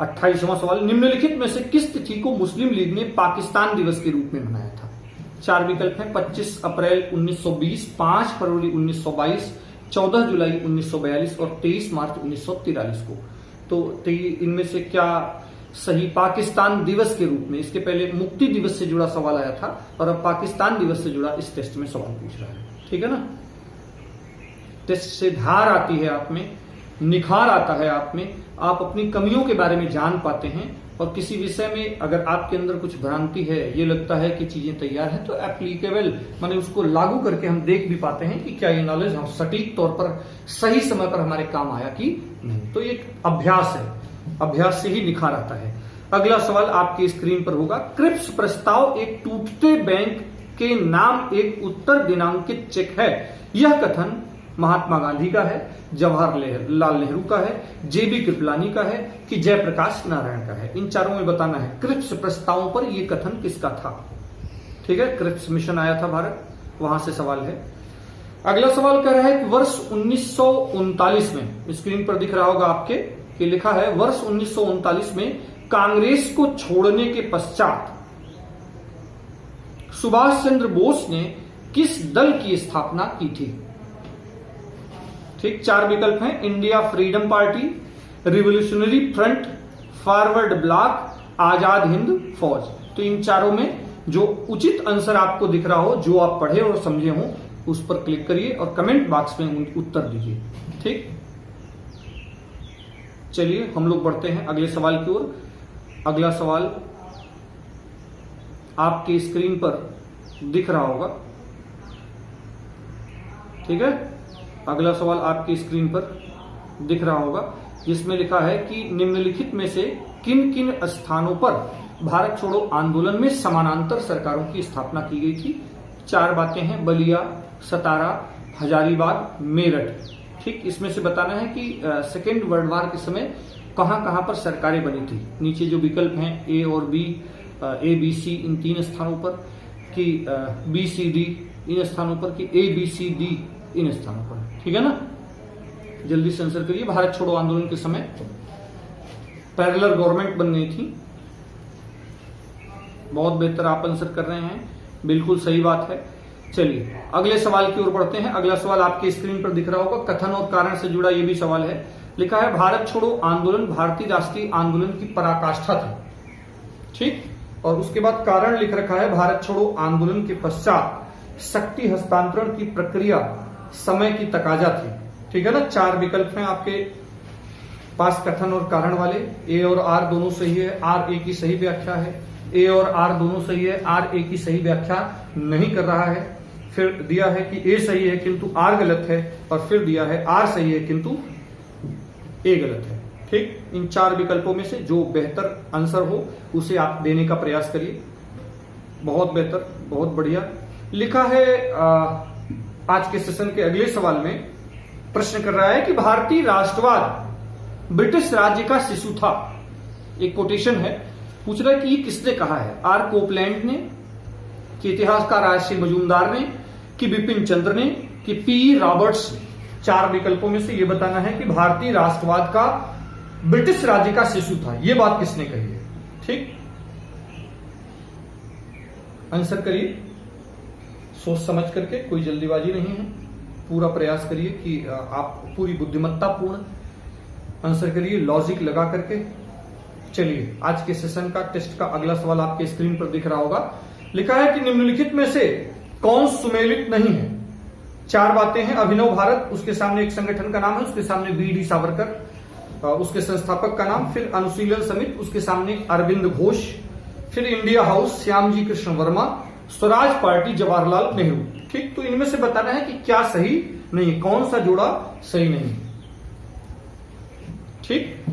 28वां सवाल, निम्नलिखित में से किस तिथि को मुस्लिम लीग ने पाकिस्तान दिवस के रूप में मनाया था। 4 विकल्प हैं, 25 अप्रैल 1920, 5 फरवरी 1922, 14 जुलाई 1942 और 23 मार्च 1943 को। तो इनमें से क्या सही पाकिस्तान दिवस के रूप में, इसके पहले मुक्ति दिवस से जुड़ा सवाल आया था और अब पाकिस्तान दिवस से जुड़ा इस टेस्ट में सवाल पूछ रहा है। ठीक है ना, टेस्ट से धार आती है आप में, निखार आता है आप में, आप अपनी कमियों के बारे में जान पाते हैं और किसी विषय में अगर आपके अंदर कुछ भ्रांति है, ये लगता है कि चीजें तैयार हैं, तो एप्लीकेबल माने उसको लागू करके हम देख भी पाते हैं कि क्या ये नॉलेज हम सटीक तौर पर सही समय पर हमारे काम आया कि नहीं। तो ये एक अभ्यास है, अभ्यास से ही निखार आता है। अगला सवाल आपकी स्क्रीन पर होगा। क्रिप्स प्रस्ताव एक टूटते बैंक के नाम एक उत्तर दिनांकित चेक है। यह कथन महात्मा गांधी का है, जवाहरलाल नेहरू का है, जेबी कृपलानी का है कि जयप्रकाश नारायण का है। इन चारों में बताना है क्रिप्स प्रस्तावों पर यह कथन किसका था। ठीक है, क्रिप्स मिशन आया था भारत, वहां से सवाल है। अगला सवाल कह रहा है कि वर्ष 1939 में, स्क्रीन पर दिख रहा होगा आपके कि लिखा है वर्ष 1939 में कांग्रेस को छोड़ने के पश्चात सुभाष चंद्र बोस ने किस दल की स्थापना की थी। ठीक, 4 विकल्प हैं, India freedom party, revolutionary front, forward bloc, Azad Hind Fauj. तो इन चारों में जो उचित आंसर आपको दिख रहा हो, जो आप पढ़े और समझे हो, उस पर क्लिक करिए और कमेंट बॉक्स में उत्तर दीजिए। ठीक, चलिए हम लोग बढ़ते हैं अगले सवाल की ओर। अगला सवाल आपकी स्क्रीन पर दिख रहा होगा। ठीक है, अगला सवाल आपकी स्क्रीन पर दिख रहा होगा, जिसमें लिखा है कि निम्नलिखित में से किन किन स्थानों पर भारत छोड़ो आंदोलन में समानांतर सरकारों की स्थापना की गई थी। 4 बातें हैं, बलिया, सतारा, हजारीबाग, मेरठ। ठीक, इसमें से बताना है कि सेकेंड वर्ल्ड वॉर के समय कहां कहां पर सरकारें बनी थी। नीचे जो विकल्प हैं ए और बी, ए बी सी इन 3 स्थानों पर, कि बी सी डी इन स्थानों पर, कि ए बी सी डी इन स्थानों पर। ठीक है ना, जल्दी से आंसर करिए। भारत छोड़ो आंदोलन के समय पैरेलल गवर्नमेंट बन गई थी। बहुत बेहतर आप आंसर कर रहे हैं, बिल्कुल सही बात है। चलिए अगले सवाल की ओर बढ़ते हैं। अगला सवाल आपके स्क्रीन पर दिख रहा होगा, कथन और कारण से जुड़ा यह भी सवाल है। लिखा है भारत छोड़ो आंदोलन भारतीय राष्ट्रीय आंदोलन की पराकाष्ठा थी। ठीक, और उसके बाद कारण लिख रखा है भारत छोड़ो आंदोलन के पश्चात शक्ति हस्तांतरण की प्रक्रिया समय की तकाजा थी। ठीक है ना, 4 विकल्प हैं आपके पास कथन और कारण वाले। ए और आर दोनों सही है, आर ए की सही व्याख्या है। ए और आर दोनों सही है, आर ए की सही व्याख्या नहीं कर रहा है। फिर दिया है कि ए सही है किंतु आर गलत है, और फिर दिया है आर सही है किंतु ए गलत है। ठीक, इन 4 विकल्पों में से जो बेहतर आंसर हो उसे आप देने का प्रयास करिए। बहुत बेहतर, बहुत बढ़िया लिखा है। आज के सेशन के अगले सवाल में प्रश्न कर रहा है कि भारतीय राष्ट्रवाद ब्रिटिश राज्य का शिशु था। एक कोटेशन है, पूछ रहा है कि ये किसने कहा है? आर कोपलैंड ने, कि इतिहासकार आर.सी. मजूमदार ने, कि बिपिन चंद्र ने, कि पी. रॉबर्ट्स ने। 4 विकल्पों में से ये बताना है कि भारतीय राष्ट्रवाद का ब्रिटिश राज्य का शिशु था, ये बात किसने कही है? ठीक, आंसर करिए सोच समझ करके, कोई जल्दीबाजी नहीं है। पूरा प्रयास करिए कि आप पूरी बुद्धिमत्ता पूर्ण आंसर करिए, लॉजिक लगा करके। चलिए, आज के सेशन का टेस्ट का अगला सवाल आपके स्क्रीन पर दिख रहा होगा। लिखा है कि निम्नलिखित में से कौन सुमेलित नहीं है? 4 बातें हैं। अभिनव भारत, उसके सामने एक संगठन का नाम है, उसके सामने वी.डी. सावरकर, उसके संस्थापक का नाम, फिर अनुशीलन समिति, उसके सामने अरविंद घोष, फिर India house Shyamji Krishna Verma, Swaraj party Jawaharlal Nehru. ठीक, तो इनमें से बताना है कि क्या सही नहीं है, कौन सा जोड़ा सही नहीं। ठीक,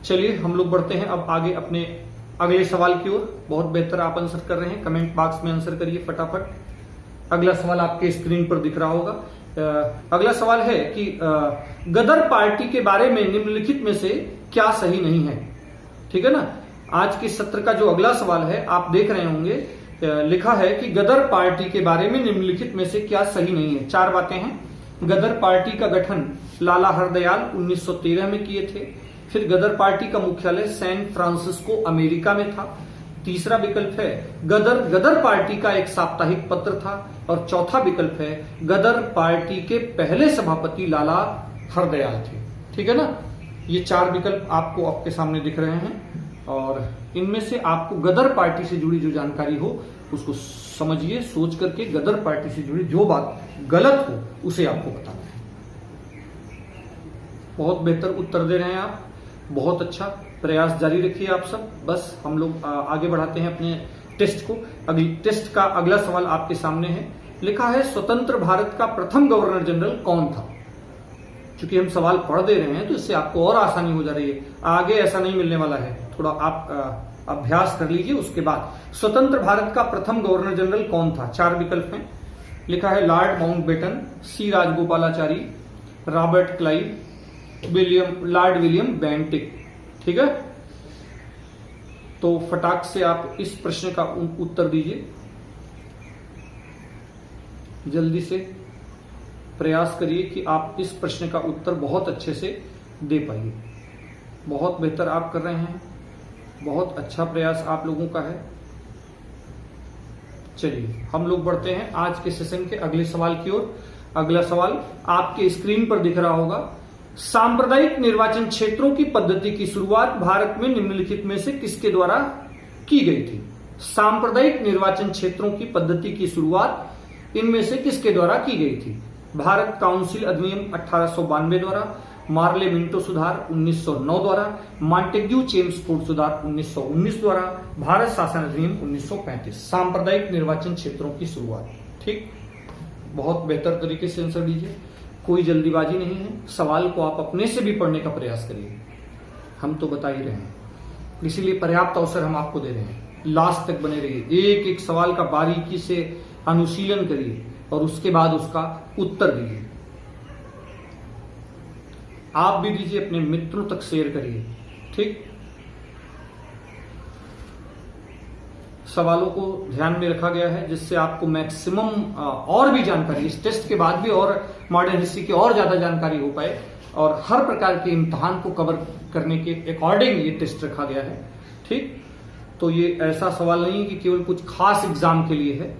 चलिए हम लोग बढ़ते हैं अब आगे अपने अगले सवाल की ओर। बहुत बेहतर आप आंसर कर रहे हैं, कमेंट बॉक्स में आंसर करिए फटाफट। अगला सवाल आपके स्क्रीन पर दिख रहा होगा। अगला सवाल है कि गदर पार्टी के बारे में निम्नलिखित में से क्या सही नहीं है? ठीक है ना। आज के सत्र का जो अगला सवाल है आप देख रहे होंगे, लिखा है कि गदर पार्टी के बारे में निम्नलिखित में से क्या सही नहीं है। 4 बातें हैं। गदर पार्टी का गठन लाला हरदयाल 1913 में किए थे। फिर गदर पार्टी का मुख्यालय सैन फ्रांसिस्को अमेरिका में था। तीसरा विकल्प है गदर पार्टी का एक साप्ताहिक पत्र था। और चौथा विकल्प है गदर पार्टी के पहले सभापति लाला हरदयाल थे। ठीक है ना। ये 4 विकल्प आपको आपके सामने दिख रहे हैं और इनमें से आपको गदर पार्टी से जुड़ी जो जानकारी हो उसको समझिए, सोच करके गदर पार्टी से जुड़ी जो बात गलत हो उसे आपको बताना है। बहुत बेहतर उत्तर दे रहे हैं आप, बहुत अच्छा, प्रयास जारी रखिए आप सब। बस हम लोग आगे बढ़ाते हैं अपने टेस्ट को। अगली टेस्ट का अगला सवाल आपके सामने है। लिखा है स्वतंत्र भारत का प्रथम गवर्नर जनरल कौन था? चूंकि हम सवाल पढ़ दे रहे हैं तो इससे आपको और आसानी हो जा रही है, आगे ऐसा नहीं मिलने वाला है। थोड़ा आप अभ्यास कर लीजिए उसके बाद। स्वतंत्र भारत का प्रथम गवर्नर जनरल कौन था? 4 विकल्प हैं। लिखा है lord Mountbatten, C Rajagopalachari, Robert Clive, lord William Bentinck. ठीक है, तो फटाक से आप इस प्रश्न का उत्तर दीजिए, जल्दी से प्रयास करिए कि आप इस प्रश्न का उत्तर बहुत अच्छे से दे पाइए। बहुत बेहतर आप कर रहे हैं, बहुत अच्छा प्रयास आप लोगों का है। चलिए हम लोग बढ़ते हैं आज के सेशन के अगले सवाल की ओर। अगला सवाल आपके स्क्रीन पर दिख रहा होगा। सांप्रदायिक निर्वाचन क्षेत्रों की पद्धति की शुरुआत भारत में निम्नलिखित में से किसके द्वारा की गई थी? सांप्रदायिक निर्वाचन क्षेत्रों की पद्धति की शुरुआत इनमें से किसके द्वारा की गई थी? भारत काउंसिल अधिनियम 1892 द्वारा, मार्ले मिंटो सुधार 1909 द्वारा, मॉन्टेग्यू चेम्सफोर्ड सुधार 1919 द्वारा, भारत शासन अधिनियम 1935। सांप्रदायिक निर्वाचन क्षेत्रों की शुरुआत। ठीक, बहुत बेहतर तरीके से आंसर दीजिए, कोई जल्दीबाजी नहीं है। सवाल को आप अपने से भी पढ़ने का प्रयास करिए, हम तो बता ही रहे हैं, इसीलिए पर्याप्त अवसर हम आपको दे रहे हैं। लास्ट तक बने रहिए, एक एक सवाल का बारीकी से अनुशीलन करिए और उसके बाद उसका उत्तर दीजिए। आप भी दीजिए, अपने मित्रों तक शेयर करिए। ठीक, सवालों को ध्यान में रखा गया है जिससे आपको मैक्सिमम और भी जानकारी, इस टेस्ट के बाद भी और मॉडर्न हिस्ट्री की और ज्यादा जानकारी हो पाए और हर प्रकार के इम्तिहान को कवर करने के अकॉर्डिंग ये टेस्ट रखा गया है। ठीक, तो ये ऐसा सवाल नहीं कि केवल कुछ खास एग्जाम के लिए है।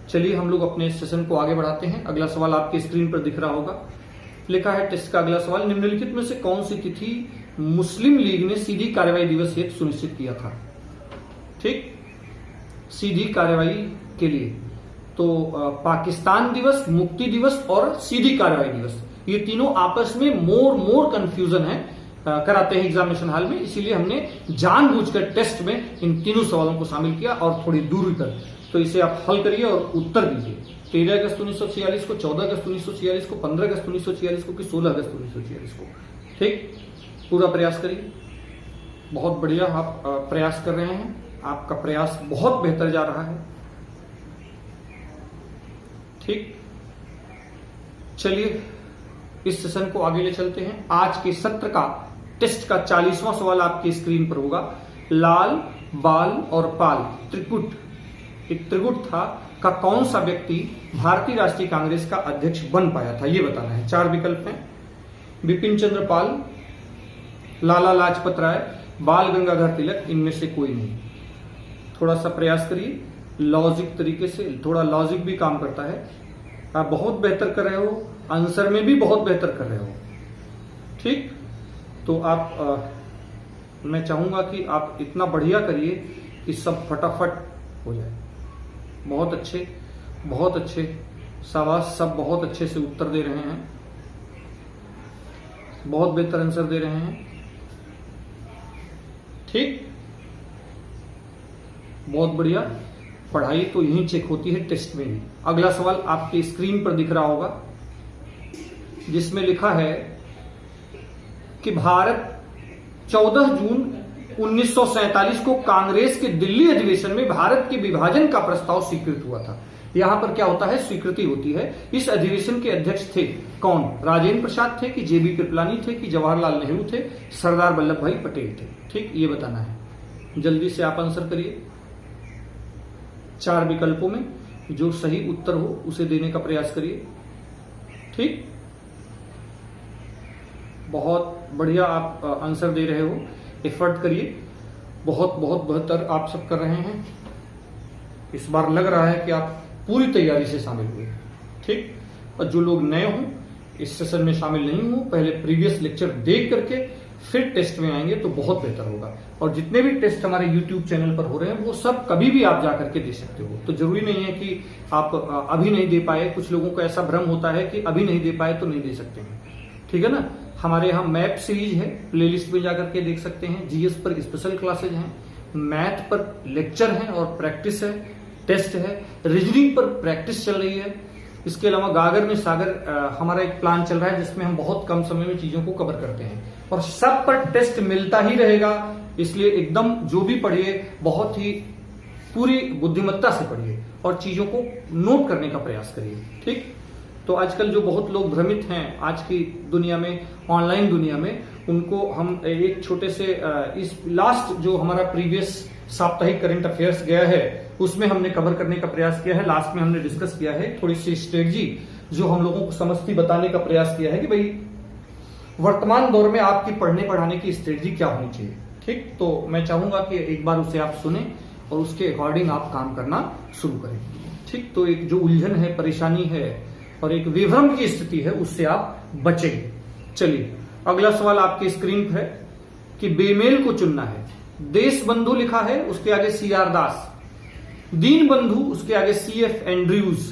चलिए हम लोग अपने सेशन को आगे बढ़ाते हैं। अगला सवाल आपके स्क्रीन पर दिख रहा होगा। लिखा है टेस्ट का अगला सवाल, निम्नलिखित में से कौन सी तिथि मुस्लिम लीग ने सीधी कार्रवाई दिवस हेतु सुनिश्चित किया था? ठीक, सीधी कार्रवाई के लिए तो पाकिस्तान दिवस, मुक्ति दिवस और सीधी कार्रवाई दिवस, ये तीनों आपस में मोर कंफ्यूजन है, कराते हैं एग्जामिनेशन हॉल में, इसीलिए हमने जानबूझकर टेस्ट में इन तीनों सवालों को शामिल किया और थोड़ी दूरी तक। तो इसे आप हल करिए और उत्तर दीजिए। 13 अगस्त 1946 को, 14 अगस्त 1946 को, 15 अगस्त 1946 को कि 16 अगस्त 1946 को। ठीक, पूरा प्रयास करिए। बहुत बढ़िया आप प्रयास कर रहे हैं, आपका प्रयास बहुत बेहतर जा रहा है। ठीक, चलिए इस सेशन को आगे ले चलते हैं। आज के सत्र का टेस्ट का 40वां सवाल आपकी स्क्रीन पर होगा। लाल, बाल और पाल त्रिकुट, एक त्रिकुट था, का कौन सा व्यक्ति भारतीय राष्ट्रीय कांग्रेस का अध्यक्ष बन पाया था, ये बताना है। 4 विकल्प हैं। बिपिन चंद्र पाल, लाला लाजपत राय, बाल गंगाधर तिलक, इनमें से कोई नहीं। थोड़ा सा प्रयास करिए लॉजिक तरीके से, थोड़ा लॉजिक भी काम करता है। आप बहुत बेहतर कर रहे हो, आंसर में भी बहुत बेहतर कर रहे हो। ठीक, तो आप मैं चाहूंगा कि आप इतना बढ़िया करिए कि सब फटाफट हो जाए। बहुत अच्छे, बहुत अच्छे, शाबाश, सब बहुत अच्छे से उत्तर दे रहे हैं, बहुत बेहतर आंसर दे रहे हैं। ठीक, बहुत बढ़िया। पढ़ाई तो यहीं चेक होती है, टेस्ट में भी। अगला सवाल आपकी स्क्रीन पर दिख रहा होगा, जिसमें लिखा है कि भारत 14 जून 1947 को कांग्रेस के दिल्ली अधिवेशन में भारत के विभाजन का प्रस्ताव स्वीकृत हुआ था। यहां पर क्या होता है, स्वीकृति होती है। इस अधिवेशन के अध्यक्ष थे कौन? राजेंद्र प्रसाद थे कि जेबी कृपलानी थे कि जवाहरलाल नेहरू थे, सरदार वल्लभ भाई पटेल थे। ठीक, ये बताना है। जल्दी से आप आंसर करिए। 4 विकल्पों में जो सही उत्तर हो उसे देने का प्रयास करिए। ठीक, बहुत बढ़िया आप आंसर दे रहे हो, एफर्ट करिए। बहुत बहुत बेहतर आप सब कर रहे हैं। इस बार लग रहा है कि आप पूरी तैयारी से शामिल हुए। ठीक, और जो लोग नए हों, इस सेशन में शामिल नहीं हो, पहले प्रीवियस लेक्चर देख करके फिर टेस्ट में आएंगे तो बहुत बेहतर होगा। और जितने भी टेस्ट हमारे यूट्यूब चैनल पर हो रहे हैं वो सब कभी भी आप जाकर के दे सकते हो। तो जरूरी नहीं है कि आप अभी नहीं दे पाए। कुछ लोगों को ऐसा भ्रम होता है कि अभी नहीं दे पाए तो नहीं दे सकते हैं। ठीक है ना। हमारे यहाँ मैप सीरीज है, प्लेलिस्ट में जाकर के देख सकते हैं। जीएस पर स्पेशल क्लासेज हैं, मैथ पर लेक्चर हैं और प्रैक्टिस है, टेस्ट है, रीजनिंग पर प्रैक्टिस चल रही है। इसके अलावा गागर में सागर हमारा एक प्लान चल रहा है जिसमें हम बहुत कम समय में चीजों को कवर करते हैं और सब पर टेस्ट मिलता ही रहेगा। इसलिए एकदम जो भी पढ़िए बहुत ही पूरी बुद्धिमत्ता से पढ़िए और चीजों को नोट करने का प्रयास करिए। ठीक, तो आजकल जो बहुत लोग भ्रमित हैं आज की दुनिया में, ऑनलाइन दुनिया में, उनको हम एक छोटे से इस लास्ट जो हमारा प्रीवियस साप्ताहिक करंट अफेयर्स गया है उसमें हमने कवर करने का प्रयास किया है। लास्ट में हमने डिस्कस किया है थोड़ी सी स्ट्रेटजी जो हम लोगों को समझती बताने का प्रयास किया है कि भाई वर्तमान दौर में आपकी पढ़ने पढ़ाने की स्ट्रेटजी क्या होनी चाहिए। ठीक, तो मैं चाहूंगा कि एक बार उसे आप सुने और उसके अकॉर्डिंग आप काम करना शुरू करें। ठीक, तो एक जो उलझन है, परेशानी है और एक विभ्रम की स्थिति है उससे आप बचेंगे। चलिए अगला सवाल आपकी स्क्रीन पर है कि बेमेल को चुनना है। देश बंधु लिखा है, उसके आगे सीआर दास, दीन बंधु उसके आगे सीएफ एंड्रयूज,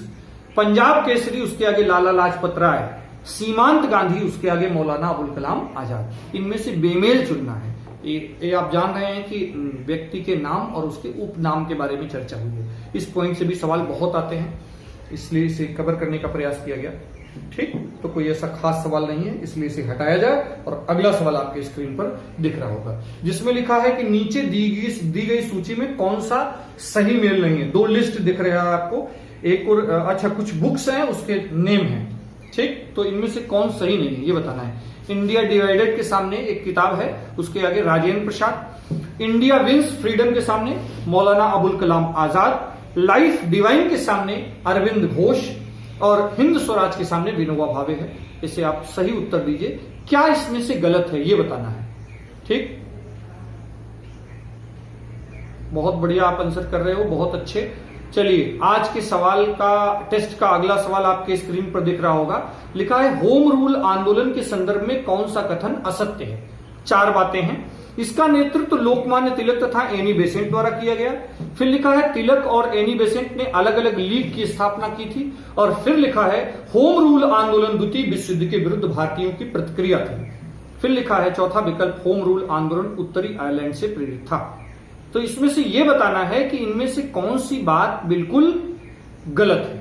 पंजाब केसरी उसके आगे लाला लाजपत राय, सीमांत गांधी उसके आगे मौलाना अबुल कलाम आजाद। इनमें से बेमेल चुनना है। ये आप जान रहे हैं कि व्यक्ति के नाम और उसके उपनाम के बारे में चर्चा हुई है। इस पॉइंट से भी सवाल बहुत आते हैं, इसलिए इसे कवर करने का प्रयास किया गया। ठीक, तो कोई ऐसा खास सवाल नहीं है, इसलिए इसे हटाया जाए और अगला सवाल आपके स्क्रीन पर दिख रहा होगा जिसमें लिखा है कि नीचे दी गई सूची में कौन सा सही मेल नहीं है। 2 लिस्ट दिख रहा है आपको, एक और अच्छा कुछ बुक्स हैं उसके नेम है। ठीक, तो इनमें से कौन सही नहीं है ये बताना है। इंडिया डिवाइडेड के सामने एक किताब है, उसके आगे Rajendra Prasad. India wins freedom के सामने मौलाना अबुल कलाम आजाद। लाइफ डिवाइन के सामने अरविंद घोष और हिंद स्वराज के सामने विनोबा भावे है। इसे आप सही उत्तर दीजिए, क्या इसमें से गलत है ये बताना है। ठीक, बहुत बढ़िया आप आंसर कर रहे हो, बहुत अच्छे। चलिए आज के सवाल का टेस्ट का अगला सवाल आपके स्क्रीन पर दिख रहा होगा। लिखा है होम रूल आंदोलन के संदर्भ में कौन सा कथन असत्य है। 4 बातें हैं। इसका नेतृत्व लोकमान्य तिलक तथा एनी बेसेंट द्वारा किया गया। फिर लिखा है तिलक और एनी बेसेंट ने अलग अलग लीग की स्थापना की थी। और फिर लिखा है होम रूल आंदोलन द्वितीय विश्व युद्ध के विरुद्ध भारतीयों की प्रतिक्रिया थी। फिर लिखा है चौथा विकल्प होम रूल आंदोलन उत्तरी आयरलैंड से प्रेरित था। तो इसमें से यह बताना है कि इनमें से कौन सी बात बिल्कुल गलत है।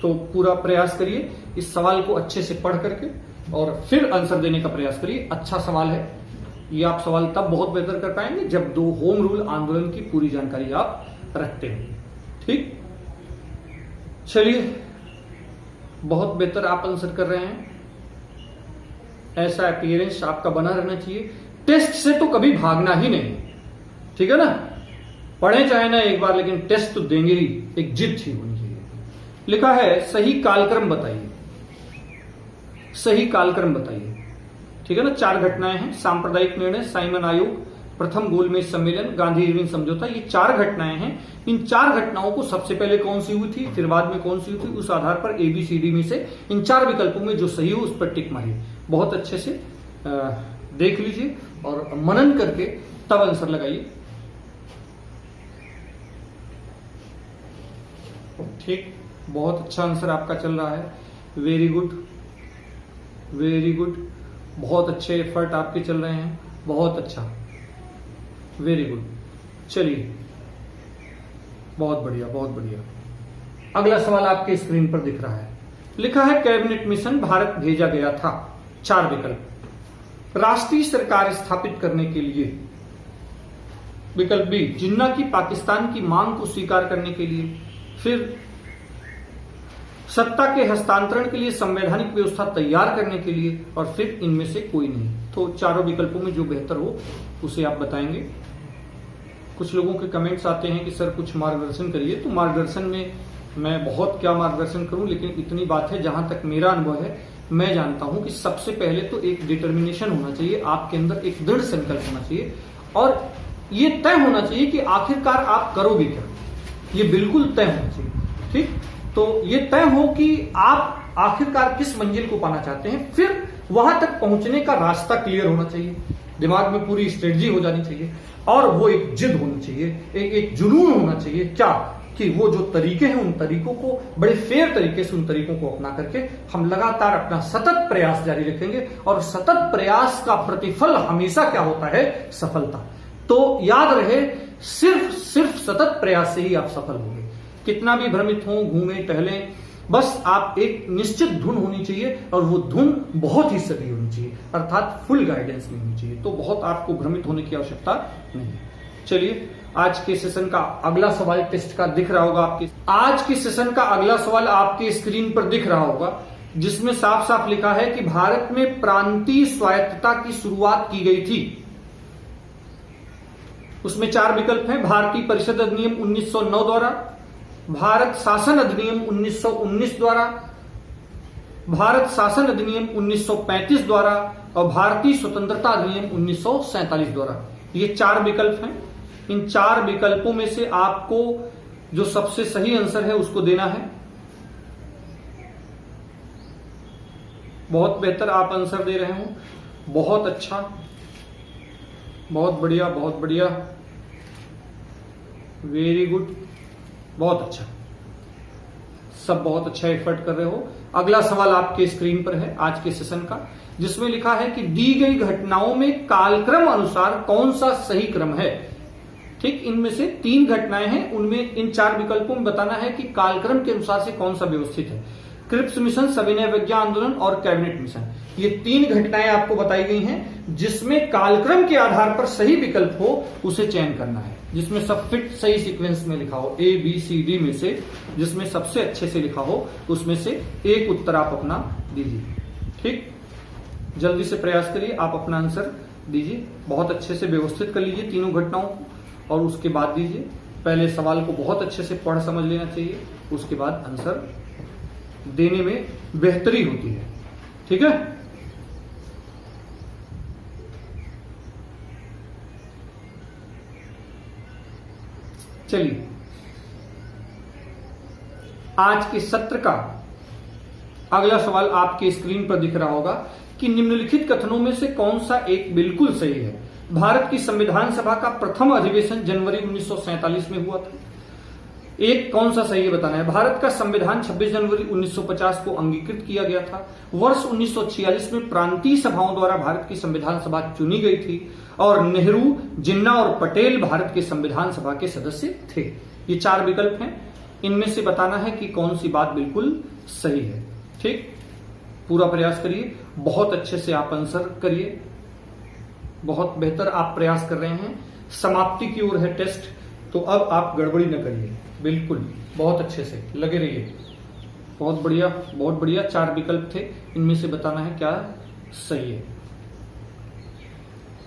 तो पूरा प्रयास करिए इस सवाल को अच्छे से पढ़ करके और फिर आंसर देने का प्रयास करिए। अच्छा सवाल है ये। आप सवाल तब बहुत बेहतर कर पाएंगे जब दो होम रूल आंदोलन की पूरी जानकारी आप रखते हैं। ठीक, चलिए, बहुत बेहतर आप आंसर कर रहे हैं। ऐसा अपीयरेंस आपका बना रहना चाहिए। टेस्ट से तो कभी भागना ही नहीं, ठीक है ना। पढ़े चाहे ना एक बार, लेकिन टेस्ट तो देंगे ही, एक जिद ही होनी चाहिए। लिखा है सही कालक्रम बताइए, सही कालक्रम बताइए, ठीक है ना। 4 घटनाएं हैं, सांप्रदायिक निर्णय, साइमन आयोग, प्रथम गोलमेज सम्मेलन, गांधी इरविन समझौता। ये 4 घटनाएं हैं। इन 4 घटनाओं को सबसे पहले कौन सी हुई थी, फिर बाद में कौन सी हुई थी, उस आधार पर ABCD में से इन 4 विकल्पों में जो सही हो उस पर टिक मारिए। बहुत अच्छे से देख लीजिए और मनन करके तब आंसर लगाइए। ठीक, बहुत अच्छा आंसर आपका चल रहा है। Very good, very good. बहुत अच्छे एफर्ट आपके चल रहे हैं, बहुत अच्छा, वेरी गुड। चलिए, बहुत बढ़िया, बहुत बढ़िया। अगला सवाल आपके स्क्रीन पर दिख रहा है। लिखा है कैबिनेट मिशन भारत भेजा गया था। 4 विकल्प। राष्ट्रीय सरकार स्थापित करने के लिए, विकल्प बी जिन्ना की पाकिस्तान की मांग को स्वीकार करने के लिए, फिर सत्ता के हस्तांतरण के लिए संवैधानिक व्यवस्था तैयार करने के लिए, और फिर इनमें से कोई नहीं। तो चारों विकल्पों में जो बेहतर हो उसे आप बताएंगे। कुछ लोगों के कमेंट्स आते हैं कि सर कुछ मार्गदर्शन करिए, तो मार्गदर्शन में मैं बहुत क्या मार्गदर्शन करूं, लेकिन इतनी बात है जहां तक मेरा अनुभव है, मैं जानता हूं कि सबसे पहले तो एक डिटर्मिनेशन होना चाहिए आपके अंदर, एक दृढ़ संकल्प होना चाहिए, और ये तय होना चाहिए कि आखिरकार आप करोगे क्या। ये बिल्कुल तय होना चाहिए। ठीक, तो ये तय हो कि आप आखिरकार किस मंजिल को पाना चाहते हैं, फिर वहां तक पहुंचने का रास्ता क्लियर होना चाहिए, दिमाग में पूरी स्ट्रेटजी हो जानी चाहिए, और वो एक जिद होनी चाहिए, एक जुनून होना चाहिए। क्या कि वो जो तरीके हैं उन तरीकों को बड़े फेयर तरीके से, उन तरीकों को अपना करके हम लगातार अपना सतत प्रयास जारी रखेंगे, और सतत प्रयास का प्रतिफल हमेशा क्या होता है, सफलता। तो याद रहे, सिर्फ सतत प्रयास से ही आप सफल होंगे। कितना भी भ्रमित हो, घूमें टहलें, बस आप एक निश्चित धुन होनी चाहिए, और वो धुन बहुत ही सही होनी चाहिए, अर्थात फुल गाइडेंस नहीं होनी चाहिए। तो बहुत आपको भ्रमित होने की आवश्यकता नहीं है। चलिए, आज के सेशन का अगला सवाल टेस्ट का दिख रहा होगा आपके, आज के सेशन का अगला सवाल आपके स्क्रीन पर दिख रहा होगा, जिसमें साफ साफ लिखा है कि भारत में प्रांतीय स्वायत्तता की शुरुआत की गई थी। उसमें 4 विकल्प हैं। भारतीय परिषद अधिनियम 1909 द्वारा, भारत शासन अधिनियम 1919 द्वारा, भारत शासन अधिनियम 1935 द्वारा, और भारतीय स्वतंत्रता अधिनियम 1947 द्वारा। ये 4 विकल्प हैं। इन 4 विकल्पों में से आपको जो सबसे सही आंसर है उसको देना है। बहुत बेहतर आप आंसर दे रहे हो, बहुत अच्छा, बहुत बढ़िया, बहुत बढ़िया, वेरी गुड, बहुत अच्छा, सब बहुत अच्छा एफर्ट कर रहे हो। अगला सवाल आपके स्क्रीन पर है आज के सेशन का, जिसमें लिखा है कि दी गई घटनाओं में कालक्रम अनुसार कौन सा सही क्रम है। ठीक, इनमें से 3 घटनाएं हैं, उनमें इन 4 विकल्पों में बताना है कि कालक्रम के अनुसार से कौन सा व्यवस्थित है। क्रिप्स मिशन, सविनय विज्ञान आंदोलन और कैबिनेट मिशन, ये 3 घटनाएं आपको बताई गई हैं, जिसमें कालक्रम के आधार पर सही विकल्प हो उसे चयन करना है, जिसमें सब फिट सही सीक्वेंस में लिखा हो, ABCD में से जिसमें सबसे अच्छे से लिखा हो उसमें से एक उत्तर आप अपना दीजिए। ठीक, जल्दी से प्रयास करिए, आप अपना आंसर दीजिए, बहुत अच्छे से व्यवस्थित कर लीजिए तीनों घटनाओं को, और उसके बाद दीजिए। पहले सवाल को बहुत अच्छे से पढ़ समझ लेना चाहिए, उसके बाद आंसर देने में बेहतरी होती है। ठीक है, चलिए, आज के सत्र का अगला सवाल आपके स्क्रीन पर दिख रहा होगा कि निम्नलिखित कथनों में से कौन सा एक बिल्कुल सही है। भारत की संविधान सभा का प्रथम अधिवेशन जनवरी 1947 में हुआ था। एक कौन सा सही है बताना है। भारत का संविधान 26 जनवरी 1950 को अंगीकृत किया गया था। वर्ष 1946 में प्रांतीय सभाओं द्वारा भारत की संविधान सभा चुनी गई थी, और नेहरू, जिन्ना और पटेल भारत के संविधान सभा के सदस्य थे। ये 4 विकल्प हैं, इनमें से बताना है कि कौन सी बात बिल्कुल सही है। ठीक, पूरा प्रयास करिए, बहुत अच्छे से आप आंसर करिए, बहुत बेहतर आप प्रयास कर रहे हैं। समाप्ति की ओर है टेस्ट, तो अब आप गड़बड़ी न करिए, बिल्कुल बहुत अच्छे से लगे रहिए। बहुत बढ़िया, बहुत बढ़िया। 4 विकल्प थे, इनमें से बताना है क्या सही है।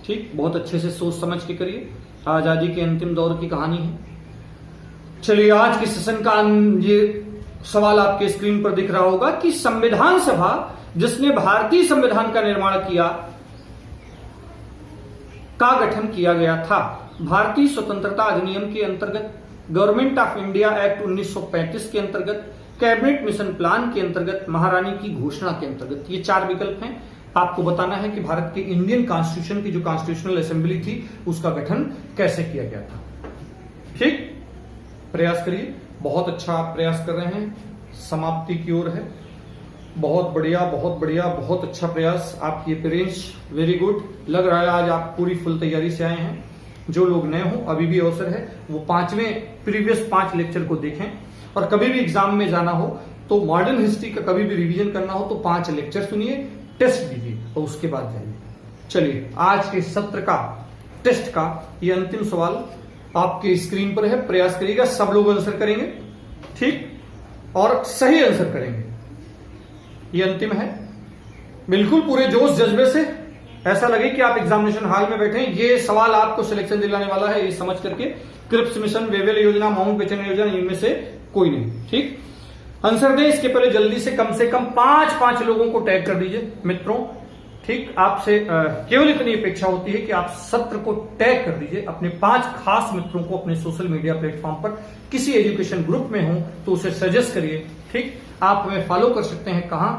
ठीक, बहुत अच्छे से सोच समझ के करिए। आजादी के अंतिम दौर की कहानी है। चलिए, आज के सेशन का ये सवाल आपके स्क्रीन पर दिख रहा होगा कि संविधान सभा जिसने भारतीय संविधान का निर्माण किया का गठन किया गया था। भारतीय स्वतंत्रता अधिनियम के अंतर्गत, गवर्नमेंट ऑफ इंडिया एक्ट 1935 के अंतर्गत, कैबिनेट मिशन प्लान के अंतर्गत, महारानी की घोषणा के अंतर्गत। ये 4 विकल्प हैं। आपको बताना है कि भारत के इंडियन कॉन्स्टिट्यूशन की जो कॉन्स्टिट्यूशनल असेंबली थी उसका गठन कैसे किया गया था। ठीक, प्रयास करिए, बहुत अच्छा आप प्रयास कर रहे हैं। समाप्ति की ओर है, बहुत बढ़िया, बहुत बढ़िया, बहुत अच्छा प्रयास। आपकी अपियरेंस वेरी गुड। लग रहा है आज आप पूरी फुल तैयारी से आए हैं। जो लोग नए हो, अभी भी अवसर है, वो प्रीवियस 5 लेक्चर को देखें। और कभी भी एग्जाम में जाना हो तो मॉडर्न हिस्ट्री का कभी भी रिवीजन करना हो तो 5 लेक्चर सुनिए, टेस्ट दीजिए और उसके बाद जाइए। चलिए, आज के सत्र का टेस्ट का ये अंतिम सवाल आपके स्क्रीन पर है। प्रयास करिएगा, सब लोग आंसर करेंगे, ठीक, और सही आंसर करेंगे। ये अंतिम है, बिल्कुल पूरे जोश जज्बे से, ऐसा लगे कि आप एग्जामिनेशन हॉल में बैठे हैं। ये सवाल आपको सिलेक्शन दिलाने वाला है, ये समझ करके। क्रिप्स मिशन, वेवेल योजना, माउंट पेचन योजना, इनमें से कोई नहीं। ठीक, आंसर दें। इसके पहले जल्दी से कम 5 लोगों को टैग कर दीजिए मित्रों। ठीक, आपसे केवल इतनी अपेक्षा होती है कि आप सत्र को टैग कर दीजिए अपने 5 खास मित्रों को अपने सोशल मीडिया प्लेटफॉर्म पर। किसी एजुकेशन ग्रुप में हो तो उसे सजेस्ट करिए। ठीक, आप हमें फॉलो कर सकते हैं कहां,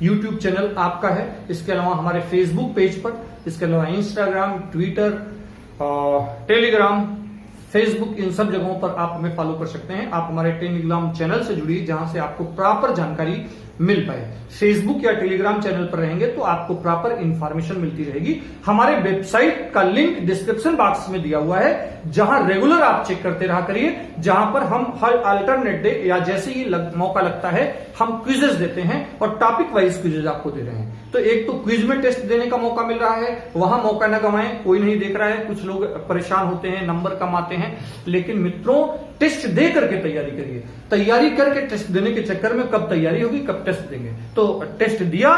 यूट्यूब चैनल आपका है, इसके अलावा हमारे फेसबुक पेज पर, इसके अलावा इंस्टाग्राम, ट्विटर, टेलीग्राम, फेसबुक, इन सब जगहों पर आप हमें फॉलो कर सकते हैं। आप हमारे टेलीग्राम चैनल से जुड़िए जहां से आपको प्रॉपर जानकारी मिल पाए। फेसबुक या टेलीग्राम चैनल पर रहेंगे तो आपको प्रॉपर इंफॉर्मेशन मिलती रहेगी। हमारे वेबसाइट का लिंक डिस्क्रिप्शन बॉक्स में दिया हुआ है, जहां रेगुलर आप चेक करते रहा करिए, जहां पर हम हर अल्टरनेट डे या जैसे ही मौका लगता है हम क्विजेस देते हैं और टॉपिक वाइज क्विजेस आपको दे रहे हैं। तो एक तो क्विज में टेस्ट देने का मौका मिल रहा है, वहां मौका न गंवाएं। कोई नहीं देख रहा है, कुछ लोग परेशान होते हैं, नंबर कम आते हैं, लेकिन मित्रों टेस्ट दे करके तैयारी करिए। तैयारी करके टेस्ट देने के चक्कर में कब तैयारी होगी, कब टेस्ट देंगे। तो टेस्ट दिया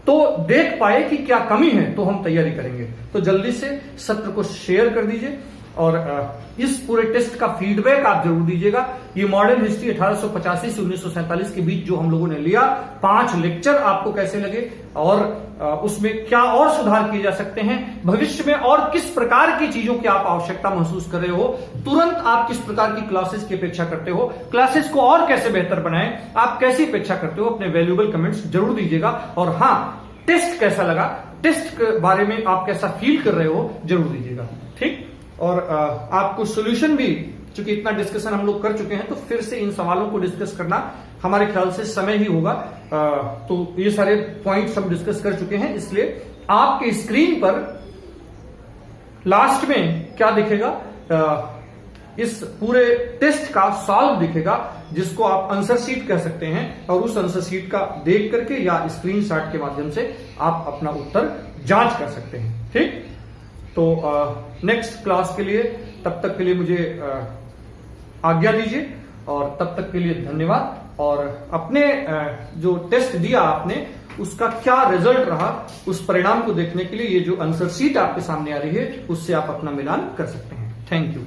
तो देख पाए कि क्या कमी है, तो हम तैयारी करेंगे। तो जल्दी से सत्र को शेयर कर दीजिए और इस पूरे टेस्ट का फीडबैक आप जरूर दीजिएगा। ये मॉडर्न हिस्ट्री 1885 से 1947 के बीच जो हम लोगों ने लिया, 5 लेक्चर आपको कैसे लगे और उसमें क्या और सुधार किए जा सकते हैं, भविष्य में और किस प्रकार की चीजों की आप आवश्यकता महसूस कर रहे हो, तुरंत आप किस प्रकार की क्लासेस की अपेक्षा करते हो, क्लासेस को और कैसे बेहतर बनाएं, आप कैसी अपेक्षा करते हो, अपने वैल्यूएबल कमेंट्स जरूर दीजिएगा। और हाँ, टेस्ट कैसा लगा, टेस्ट के बारे में आप कैसा फील कर रहे हो, जरूर दीजिएगा। ठीक, और आपको सोल्यूशन भी, चूंकि इतना डिस्कशन हम लोग कर चुके हैं तो फिर से इन सवालों को डिस्कस करना हमारे ख्याल से समय ही होगा। तो ये सारे पॉइंट्स हम डिस्कस कर चुके हैं, इसलिए आपके स्क्रीन पर लास्ट में क्या दिखेगा, इस पूरे टेस्ट का सॉल्व दिखेगा, जिसको आप आंसर शीट कह सकते हैं। और उस आंसर शीट का देख करके या स्क्रीनशॉट के माध्यम से आप अपना उत्तर जांच कर सकते हैं। ठीक, तो नेक्स्ट क्लास के लिए, तब तक के लिए मुझे आज्ञा दीजिए और तब तक के लिए धन्यवाद। और अपने जो टेस्ट दिया आपने, उसका क्या रिजल्ट रहा, उस परिणाम को देखने के लिए ये जो आंसर शीट आपके सामने आ रही है, उससे आप अपना मिलान कर सकते हैं। Thank you.